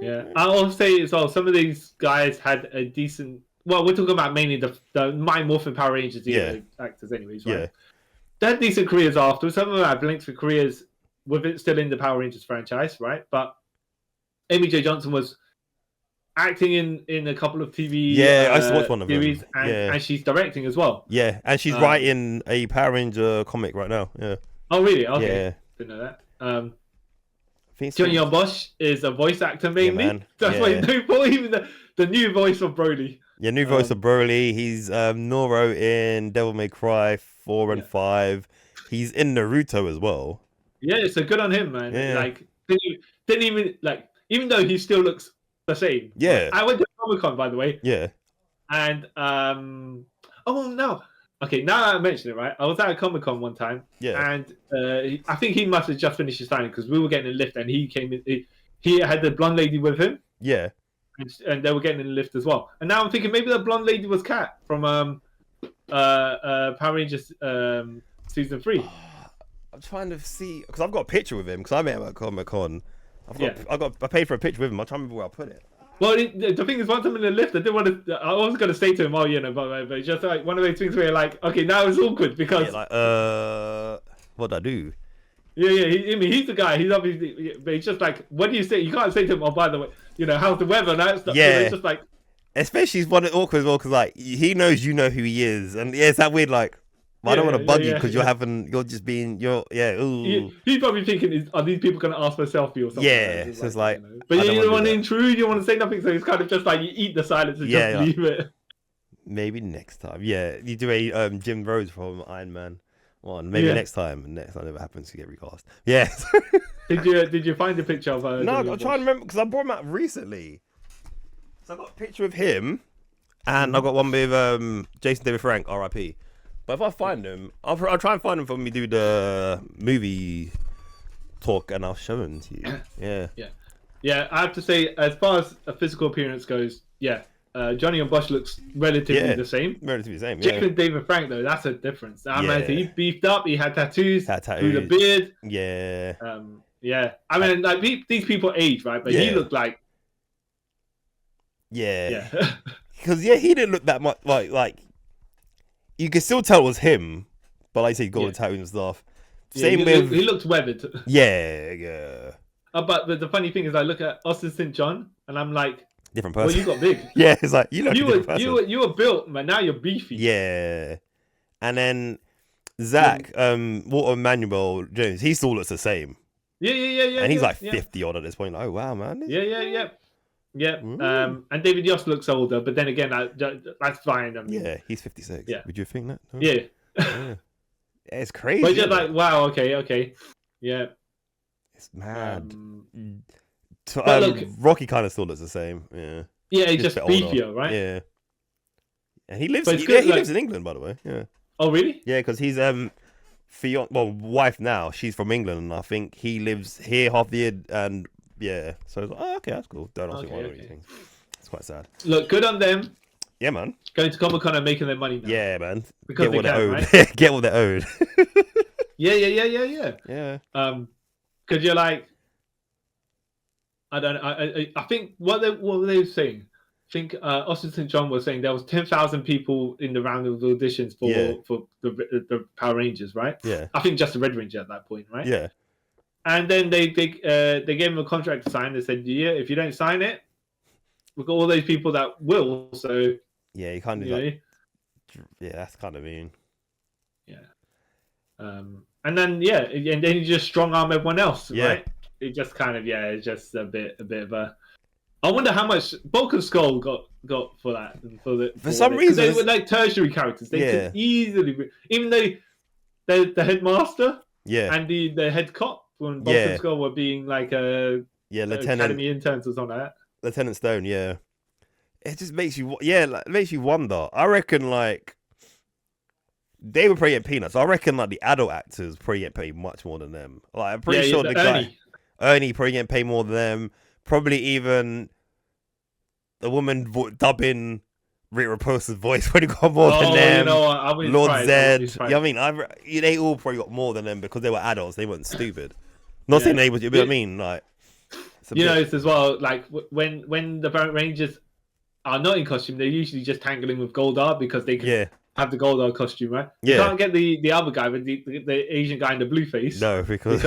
Yeah, I'll say as well. Some of these guys had a decent. Well, we're talking about mainly the Mighty Morphin Power Rangers actors, anyways, right? Yeah. They had decent careers afterwards. Some of them had lengthy careers with it still in the Power Rangers franchise, right? But Amy J. Johnson was acting in a couple of TV I used to watch one of series, and she's directing as well. Yeah, and she's writing a Power Ranger comic right now. Yeah. Oh, really? Okay. Yeah. Didn't know that. Johnny Bosch is a voice actor mainly. Yeah, that's why he's known for. Even the new voice of Broly. Yeah, new voice of Broly. He's Noro in Devil May Cry 4 and 5. He's in Naruto as well. Yeah, so good on him, man. Yeah. Like didn't even like, even though he still looks the same. Yeah. I went to Comic-Con, by the way. Yeah. And oh no. Okay, now that I mention it, right? I was at a Comic-Con one time, and I think he must have just finished his signing because we were getting a lift, and he came in. He had the blonde lady with him. Yeah, and they were getting in the lift as well. And now I'm thinking maybe the blonde lady was Kat from Power Rangers season 3. I'm trying to see because I've got a picture with him because I met him at Comic-Con. I paid for a picture with him. I'm trying to remember where I put it. Well, the thing is, once I'm in the lift, I was going to say to him, oh, you know, but it's just like one of those things where you're like, okay, now it's awkward because... Yeah, what'd I do? Yeah, he's the guy. He's obviously... But he's just like, what do you say? You can't say to him, oh, by the way, you know, how's the weather and that stuff. Yeah. So it's just like... Especially one awkward as well because, like, he knows you know who he is. And, yeah, it's that weird, like... I don't want to bug you because you're just being, ooh. He's probably thinking, are these people going to ask for a selfie or something? Yeah, so it's like, you know. But you don't want to intrude, you want to say nothing, so it's kind of just like you eat the silence and just leave it. Maybe next time. Yeah, you do a Jim Rhodes from Iron Man 1. Maybe next time, and next time never happens to get recast. Yeah. Did you find a picture of her? No, I'm trying to remember because I brought him out recently. So I got a picture of him, and I got one with Jason David Frank, R.I.P. But if I find them, I'll try and find them when we do the movie talk, and I'll show them to you. Yeah. I have to say, as far as a physical appearance goes, Johnny and Bosch looks relatively the same. Relatively the same. Jason David Frank though, that's a difference. I mean, he beefed up. He had tattoos. Through the beard. Yeah. I mean, like these people age, right? But he looked like. Yeah. Because he didn't look that much like. You can still tell it was him, but like I say, he got the tattoos and stuff. Same with... He looked weathered. Yeah. But the funny thing is, I look at Austin St. John, and I'm like... Different person. Well, you got big. Yeah, it's like, you look like a different person. You were built, but now you're beefy. Yeah. And then Zach, Walter Manuel Jones, he still looks the same. Yeah. And he's like 50 odd at this point. Like, oh, wow, man. Yeah. And David Yost looks older, but then again, that's fine. I mean, he's 56. Yeah. Would you think that? Oh. Yeah. It's crazy. But just like, wow, okay. Yeah. It's mad. Look, Rocky kind of still looks the same. Yeah. Yeah, he's just beefier, right? Yeah. And he lives. He lives in England, by the way. Yeah. Oh, really? Yeah, because he's wife now. She's from England, and I think he lives here half the year. And yeah, so it's like, oh, okay, that's cool. Don't ask me one of these things. It's quite sad. Look, good on them. Yeah, man. Going to Comic-Con and making their money now. Yeah, man. Because they can, right? Get what they're owed. Yeah. Yeah. Because you're like, I think what were they saying? I think Austin St. John was saying there was 10,000 people in the round of auditions for the Power Rangers, right? Yeah. I think just the Red Ranger at that point, right? Yeah. And then they gave him a contract to sign. They said, if you don't sign it, we've got all those people that will. So yeah, you can't do that. Yeah, that's kind of mean. Yeah. And then and then you just strong arm everyone else, right? It just kind of it's just a bit of a. I wonder how much Bulk and Skull got for that. For some reason, they were like tertiary characters. They could easily, even though the headmaster, Yeah. and the head cop when Bob and Skull were being like academy interns or something like that. Lieutenant Stone, yeah. It just makes you, it makes you wonder. I reckon, like, they were probably getting peanuts. I reckon, like, the adult actors probably get paid much more than them. Like, I'm pretty sure the guy, Ernie probably getting paid more than them. Probably even the woman dubbing Rita Repulsa's voice probably got more than them. You know what? I wouldn't Lord Zed. You know what I mean? They all probably got more than them because they were adults. They weren't stupid. Not saying they was, you know what I mean? Like, it's as well, like, when the Power Rangers are not in costume, they're usually just tangling with Goldar because they can have the Goldar costume, right? You can't get the other guy with the Asian guy in the blue face. No, because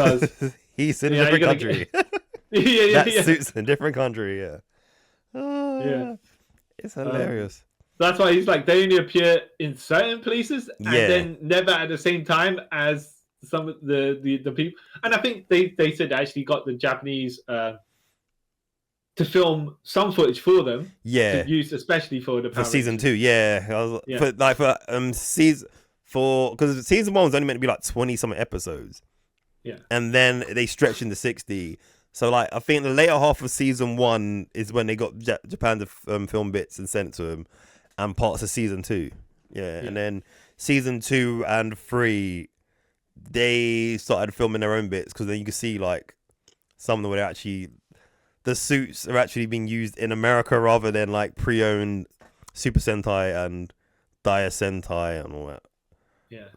he's in a different country. That suits in a different country, It's hilarious. That's why he's like, they only appear in certain places and then never at the same time as some of the people. And I think they said they actually got the Japanese to film some footage for them. To use especially for the Power season Rangers. 2, because season 1 was only meant to be like 20 something episodes. Yeah. And then they stretched into 60. So, like, I think the later half of season 1 is when they got Japan to film bits and sent it to them, and parts of season 2. And then season 2 and 3, they started filming their own bits because then you can see, like, some of them were actually, the suits are actually being used in America rather than, like, pre-owned Super Sentai and Dia Sentai and all that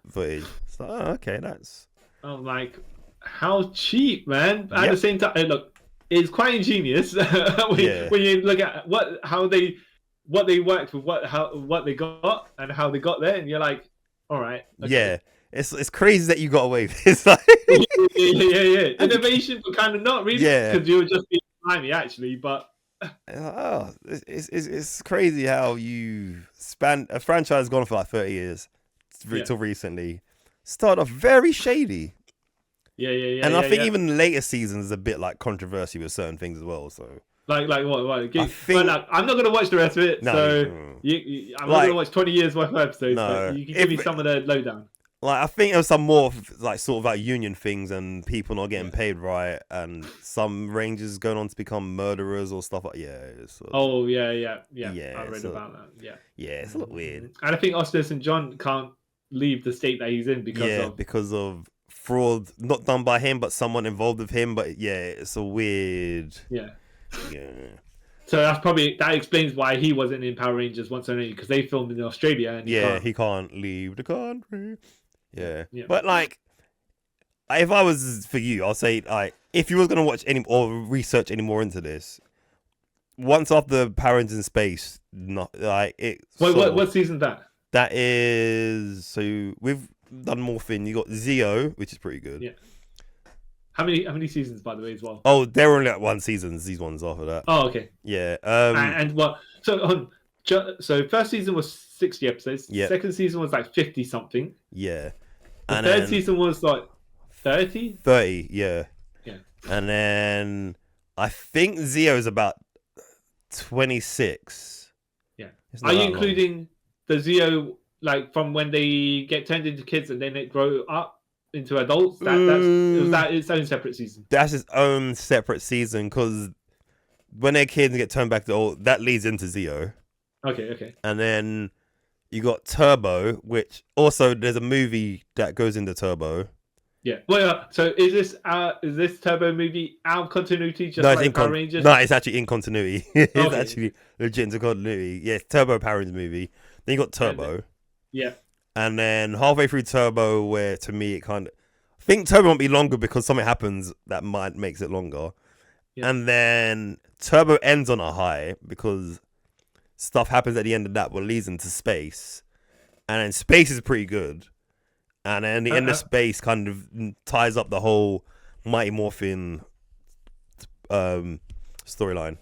footage. So, okay, that's. I'm like, how cheap, man! At the same time, look, it's quite ingenious when you look at what they worked with, what they got and how they got there, and you're like, all right, it's crazy that you got away with this. Like, innovation, but kind of not really, because you were just being slimy actually, but. It's crazy how you span a franchise gone for like 30 years till recently. Started off very shady. And I think even later seasons is a bit like controversy with certain things as well. So like what? I'm not gonna watch the rest of it. I'm not gonna watch 20 years worth of episodes. But you can give me some of the lowdown. Like, I think there was some more like sort of like union things and people not getting paid right, and some Rangers going on to become murderers or stuff like I read about that. It's a little weird. And I think Austin St. John can't leave the state that he's in because of fraud not done by him but someone involved with him. But it's a weird. So that explains why he wasn't in Power Rangers once only, because they filmed in Australia and he can't leave the country. But like, if I was for you, I'll say, like, if you was gonna watch any or research any more into this, once after Power Rangers in Space, not like it. What season's that? That is, so we've done Morphin. You got Zeo, which is pretty good. How many seasons, by the way, as well? Oh, they're only like one season. These ones after that. Oh, okay. And what? So first season was 60 episodes. Second season was like 50 something. And third season was like 30. 30, And then I think Zeo is about 26. Are you including the Zeo, like, from when they get turned into kids and then it grow up into adults? Was that its own separate season? That's its own separate season, because when they're kids and get turned back to old, that leads into Zeo. Okay. And then you got Turbo, which also there's a movie that goes into Turbo. Well, so is this Turbo movie out of continuity, just like Power Rangers? No, it's actually in continuity. It's actually legit into continuity. Yes, Turbo Power Rangers movie. Then you got Turbo. And then halfway through Turbo, where to me it kind of, I think Turbo won't be longer because something happens that makes it longer. And then Turbo ends on a high because stuff happens at the end of that what leads into Space. And then Space is pretty good. And then the end of Space kind of ties up the whole Mighty Morphin storyline.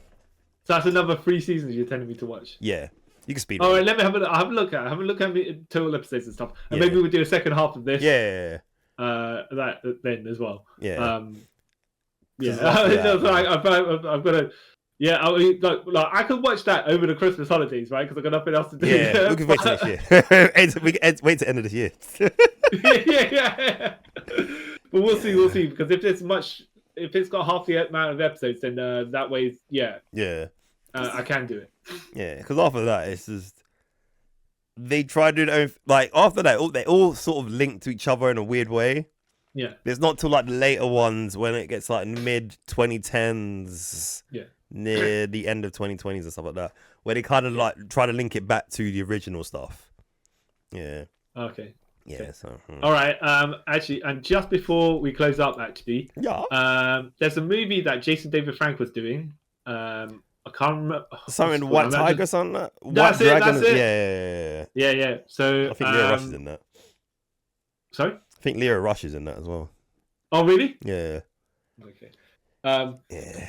So that's another 3 seasons you're telling me to watch? Yeah. You can speed it. All right, let me have a look at total episodes and stuff. And maybe we'll do a second half of this. That then as well. I've got to. I could watch that over the Christmas holidays, right? Because I've got nothing else to do. We can wait till next year. We can wait to end of this year. yeah. But we'll see, because if it's got half the amount of episodes, then that way, yeah, I can do it. Yeah, because after that, it's just they try to do their own. Like after that, they all sort of link to each other in a weird way. Yeah, it's not till like the later ones when it gets like mid 2010s, near the end of 2020s and stuff like that, where they kind of like try to link it back to the original stuff. Yeah. Okay. Yeah. Okay. So. All right. Actually, and just before we close up, actually, there's a movie that Jason David Frank was doing. I can't remember. Something White Tiger, something. That's Dragon. it. Yeah. So I think Leah Rush is in that. Sorry. I think Leah Rush is in that as well. Oh, really? Yeah. Okay. Yeah.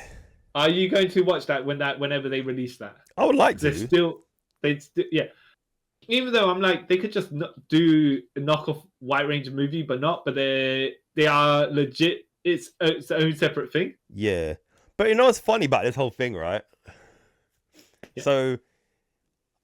Are you going to watch that whenever they release that? I would like to. They'd still, yeah. Even though I'm like, they could just do a knockoff White Ranger movie, but they are legit. It's its own separate thing. Yeah, but you know what's funny about this whole thing, right? Yeah. So,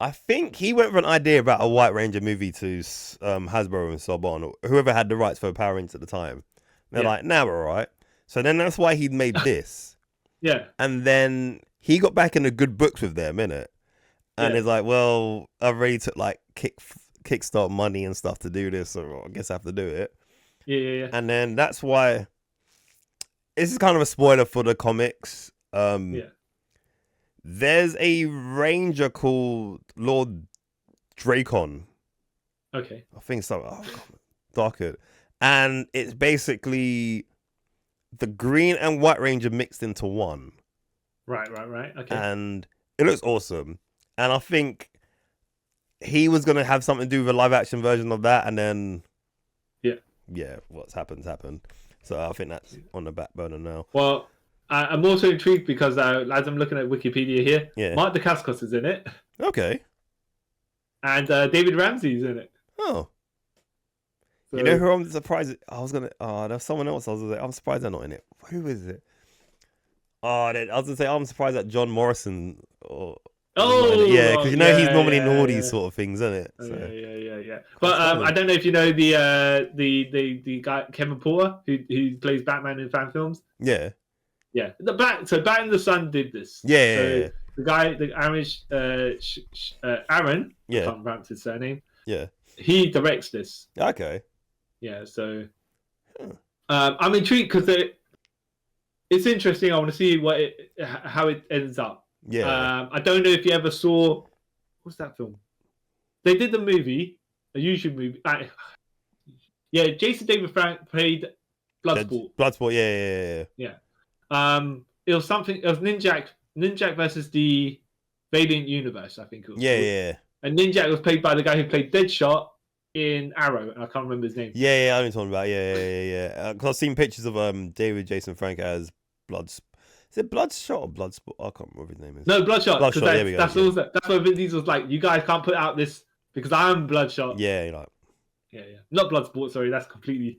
I think he went for an idea about a White Ranger movie to Hasbro and so on, or whoever had the rights for Power Rangers at the time. They're like, nah, we're all right. So then that's why he made this. Yeah. And then he got back in the good books with them, innit? And it's like, well, I've already took like kickstart money and stuff to do this, so I guess I have to do it. Yeah. And then that's why this is kind of a spoiler for the comics. There's a ranger called Lord Dracon. Okay. I think so. Oh, Darker. And it's basically the Green and White Ranger mixed into one. Right. Okay. And it looks awesome. And I think he was going to have something to do with a live action version of that. And then, what's happened. So I think that's on the back burner now. Well, I'm also intrigued because as I'm looking at Wikipedia here, Mark Dacascos is in it. Okay. And David Ramsey's in it. Oh. So, you know who I'm surprised? There's someone else. I'm surprised they're not in it. Who is it? I was going to say, I'm surprised that John Morrison because he's normally in all these sort of things, isn't it? So. Yeah. But I don't know if you know the guy Kevin Porter who plays Batman in fan films. Yeah. Batman the Sun did this. Yeah. The guy, Aaron. I can't pronounce his surname. Yeah. He directs this. Okay. Yeah. So, I'm intrigued because it's interesting. I want to see how it ends up. Yeah. I don't know if you ever saw what's that film? They did the movie, a YouTube movie. Jason David Frank played Bloodsport. Bloodsport, yeah. It was something. It was Ninjak versus the Valiant Universe, I think it was. Yeah. And Ninjak was played by the guy who played Deadshot in Arrow, and I can't remember his name. Yeah. I know what you're talking about. Yeah. Because I've seen pictures of David Jason Frank as Bloodsport. Is it Bloodshot or Bloodsport? I can't remember what his name is. No, Bloodshot. There we go. That's why Vin Diesel was like, you guys can't put out this because I'm Bloodshot. Yeah, you're like. Yeah. Not Bloodsport, sorry. That's completely.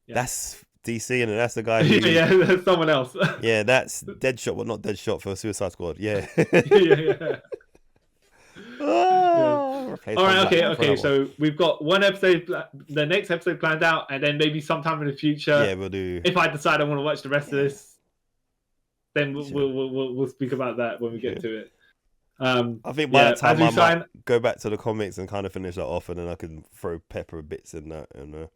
Yeah. That's DC, and that's the guy who... that's someone else. Yeah, that's Deadshot, but not Deadshot for Suicide Squad. Yeah. Yeah. All right, okay. So we've got one episode, the next episode planned out, and then maybe sometime in the future. Yeah, we'll do. If I decide I want to watch the rest of this, then we'll speak about that when we get to it. I think by that time I might go back to the comics and kind of finish that off, and then I can throw pepper bits in that. And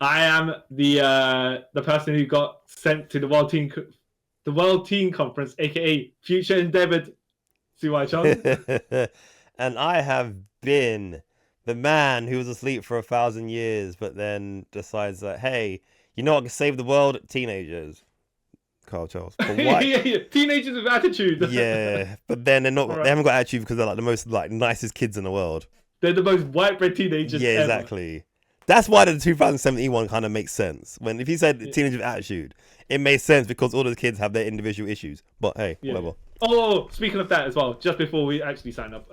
I am the person who got sent to the World Teen Conference, aka Future Endeavored. See why, John? And I have been the man who was asleep for 1,000 years, but then decides that, hey, you know what can save the world? Teenagers. Carl Charles. But why? Teenagers with attitude. Yeah, but then they're not. Right. They haven't got attitude because they're like the most nicest kids in the world. They're the most white bread teenagers. Yeah, exactly. That's why the 2017 one kind of makes sense. If he said teenagers with attitude, it makes sense because all the kids have their individual issues. But hey, whatever. Oh, speaking of that as well, just before we actually sign up.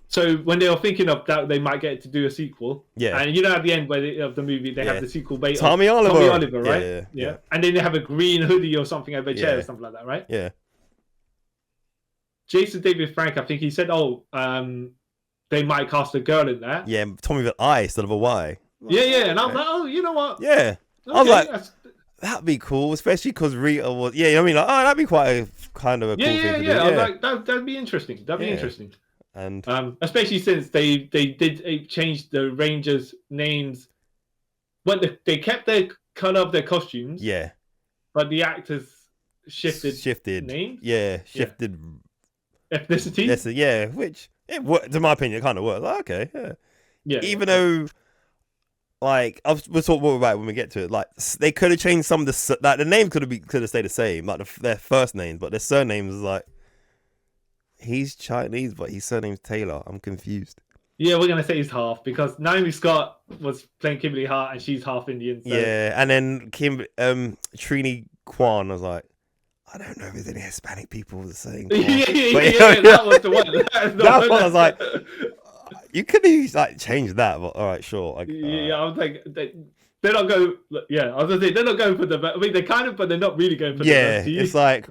So when they were thinking of that, they might get to do a sequel. Yeah. And at the end of the movie, they have the sequel based Tommy Oliver, right? Yeah. And then they have a green hoodie or something over a chair or something like that, right? Yeah. Jason David Frank, I think he said, they might cast a girl in there. Yeah, Tommy with I instead of a Y. Yeah, and I was like, oh, you know what? Yeah. Okay, I was like, that'd be cool, especially because Rita was. Yeah, I mean, like, oh, that'd be quite a kind of a cool thing to do. I was like, that'd be interesting. That'd be interesting. And especially since they did change the Rangers' names. Well, they kept the color of their costumes. Yeah. But the actors shifted names. Yeah, shifted ethnicity. Yeah, which to my opinion, it kind of worked. Like, okay, yeah. Even though, like, we'll talk more about it when we get to it. Like, they could have changed some of the like the names could have stayed the same, like their first names, but their surnames is like he's Chinese, but his surname's Taylor. I'm confused. Yeah, we're gonna say he's half because Naomi Scott was playing Kimberly Hart and she's half Indian. So. Yeah, and then Trini Kwan was like, I don't know if there's any Hispanic people the same. That was the one. That one I was like, you could have like changed that, but all right, sure. I was like, they're not going. Yeah, I was gonna say they're not going for the. I mean, they kind of, but they're not really going for the. Yeah, it's like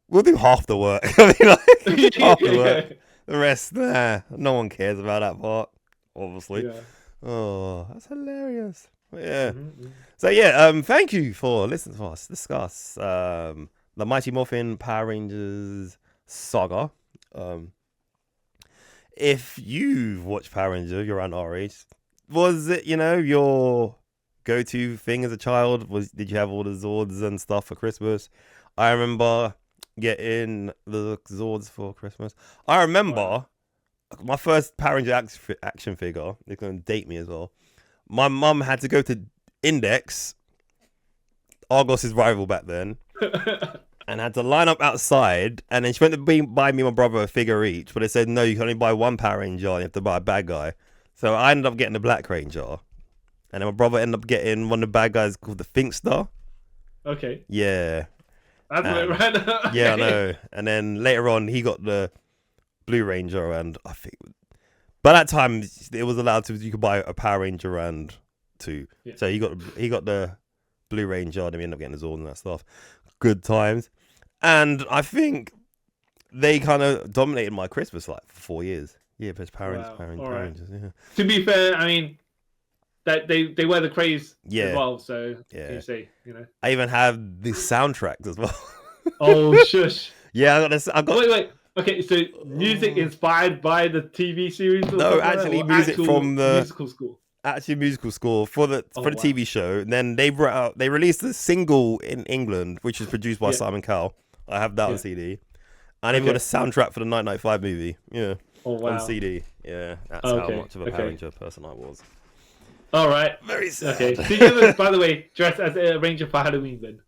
we'll do half the work. I mean, like half the work. The rest, no one cares about that part, obviously. Yeah. Oh, that's hilarious. But yeah. Mm-hmm. So yeah, thank you for listening to us discuss the Mighty Morphin Power Rangers saga. If you've watched Power Rangers, you're around our age. Was it, your go-to thing as a child? Did you have all the Zords and stuff for Christmas? I remember getting the Zords for Christmas. I remember my first Power Ranger action figure. They're going to date me as well. My mum had to go to Index, Argos's rival back then, and had to line up outside. And then she went to buy me and my brother a figure each, but they said no, you can only buy one Power Ranger. And you have to buy a bad guy. So I ended up getting the Black Ranger, and then my brother ended up getting one of the bad guys called the Finkstar. Okay. Yeah. That's right. Yeah, I know. And then later on, he got the Blue Ranger, and I think by that time it was allowed you could buy a Power Ranger and two. Yeah. So he got the Blue Ranger, and we ended up getting his Zord and that stuff. Good times. And I think they kind of dominated my Christmas like for 4 years. Yeah, but Power Rangers. Yeah. To be fair, I mean, that they wear the craze as well, so you see, I even have the soundtracks as well. Oh shush. Yeah, I got this. Wait. Okay, so music inspired by the TV series? No, actually, music from the musical score. Actually, musical score for the TV show. And then they released a single in England, which is produced by Simon Cowell. I have that on CD, and they've got a soundtrack for the 1995 movie. Yeah. Oh, wow. On CD. Yeah, that's how much of a Power Ranger person I was. All right. Very sad. Okay. Did you ever, by the way, dress as a Ranger for Halloween then?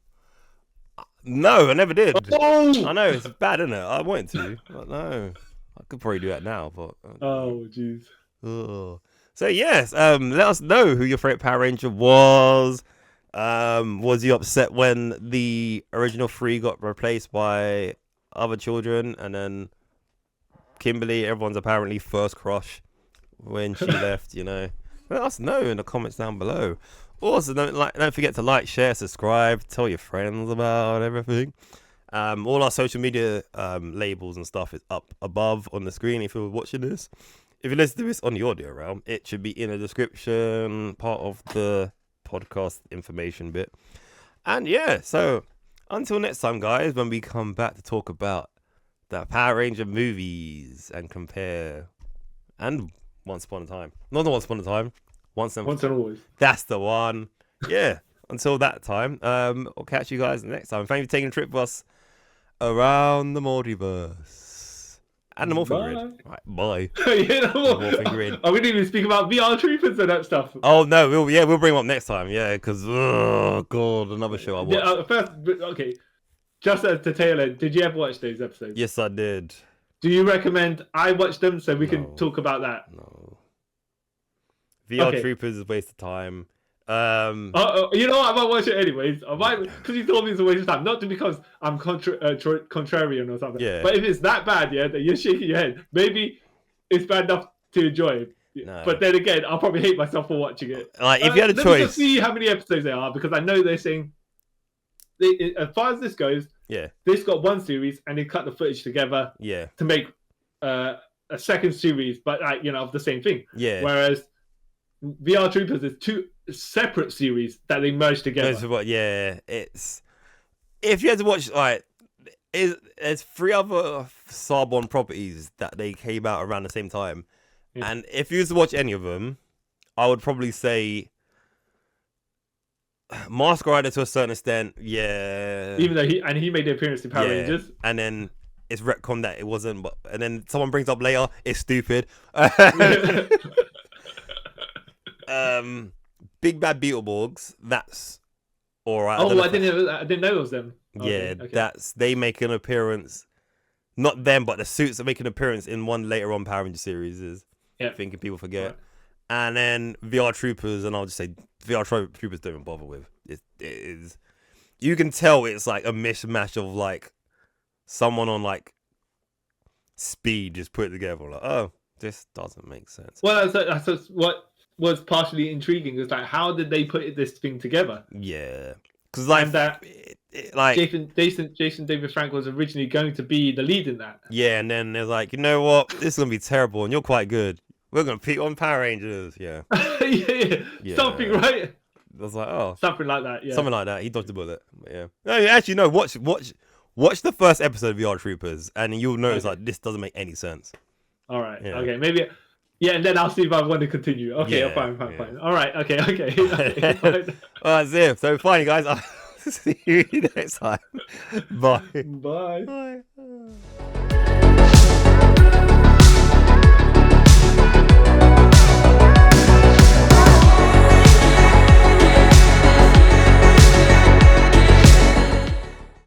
No, I never did. Oh! I know, it's bad, isn't it? I wanted to, but no. I could probably do that now, but... Oh, jeez. So, yes, let us know who your favourite Power Ranger was. Was you upset when the original 3 got replaced by other children, and then... Kimberly, everyone's apparently first crush when she left, Let us know in the comments down below. Also, don't forget to like, share, subscribe, tell your friends about everything. All our social media labels and stuff is up above on the screen if you're watching this. If you listen to this on the audio realm, it should be in the description, part of the podcast information bit. And yeah, so until next time, guys, when we come back to talk about the Power Ranger movies and compare, and Once Upon a Time. Not the Once Upon a Time. Once and Always. That's the one. Yeah. Until that time, I'll catch you guys next time. Thank you for taking a trip with us around the multiverse and the Morphin Grid. Right, bye. The Morphin Grid. Are we going to speak about VR troopers and that stuff? Oh no, we'll bring them up next time. Yeah, because another show I watched. Yeah, first, okay. Just at the tail end, did you ever watch those episodes? Yes, I did. Do you recommend I watch them so we can talk about that? No. VR Troopers is a waste of time. You know what? I might watch it anyways. I might, because you told me it's a waste of time. Not because I'm contrarian or something. Yeah. But if it's that bad, that you're shaking your head, maybe it's bad enough to enjoy it. No. But then again, I'll probably hate myself for watching it. If you had a choice, let me just see how many episodes there are, because I know they're saying. As far as this goes, this got one series and they cut the footage together to make a second series, but like, you know, of the same thing. Yeah. Whereas VR Troopers is 2 separate series that they merged together. Yeah, it's if you had to watch like there's 3 other Sarbon properties that they came out around the same time, and if you was to watch any of them, I would probably say Mask Rider to a certain extent, yeah. Even though he made the appearance in Power Rangers, and then it's retcon that it wasn't, but and then someone brings up later, it's stupid. Big Bad Beetleborgs, that's alright. Oh, I didn't know it was them. Yeah, okay. They make an appearance. Not them, but the suits that make an appearance in one later on Power Ranger series. I think people forget. Right. And then VR Troopers, and I'll just say VR Troopers don't even bother with. It is. You can tell it's like a mishmash of like someone on like speed just put it together. Like, oh, this doesn't make sense. Well, that's what was partially intriguing. Is like, how did they put this thing together? Yeah, because like that, like Jason David Frank was originally going to be the lead in that. Yeah, and then they're like, you know what, this is gonna be terrible, and you're quite good. We're gonna put on Power Rangers. Yeah. yeah, something, right? I was like, oh, something like that. Yeah, something like that. He dodged the bullet. But yeah. No, actually, no. Watch the first episode of VR Troopers, and you'll notice like this doesn't make any sense. All right. Yeah. Okay. Maybe. Yeah, and then I'll see if I want to continue. Okay. Fine. All right. Okay. All right, Zip. So fine, guys. I'll see you next time. Bye. Bye. Bye.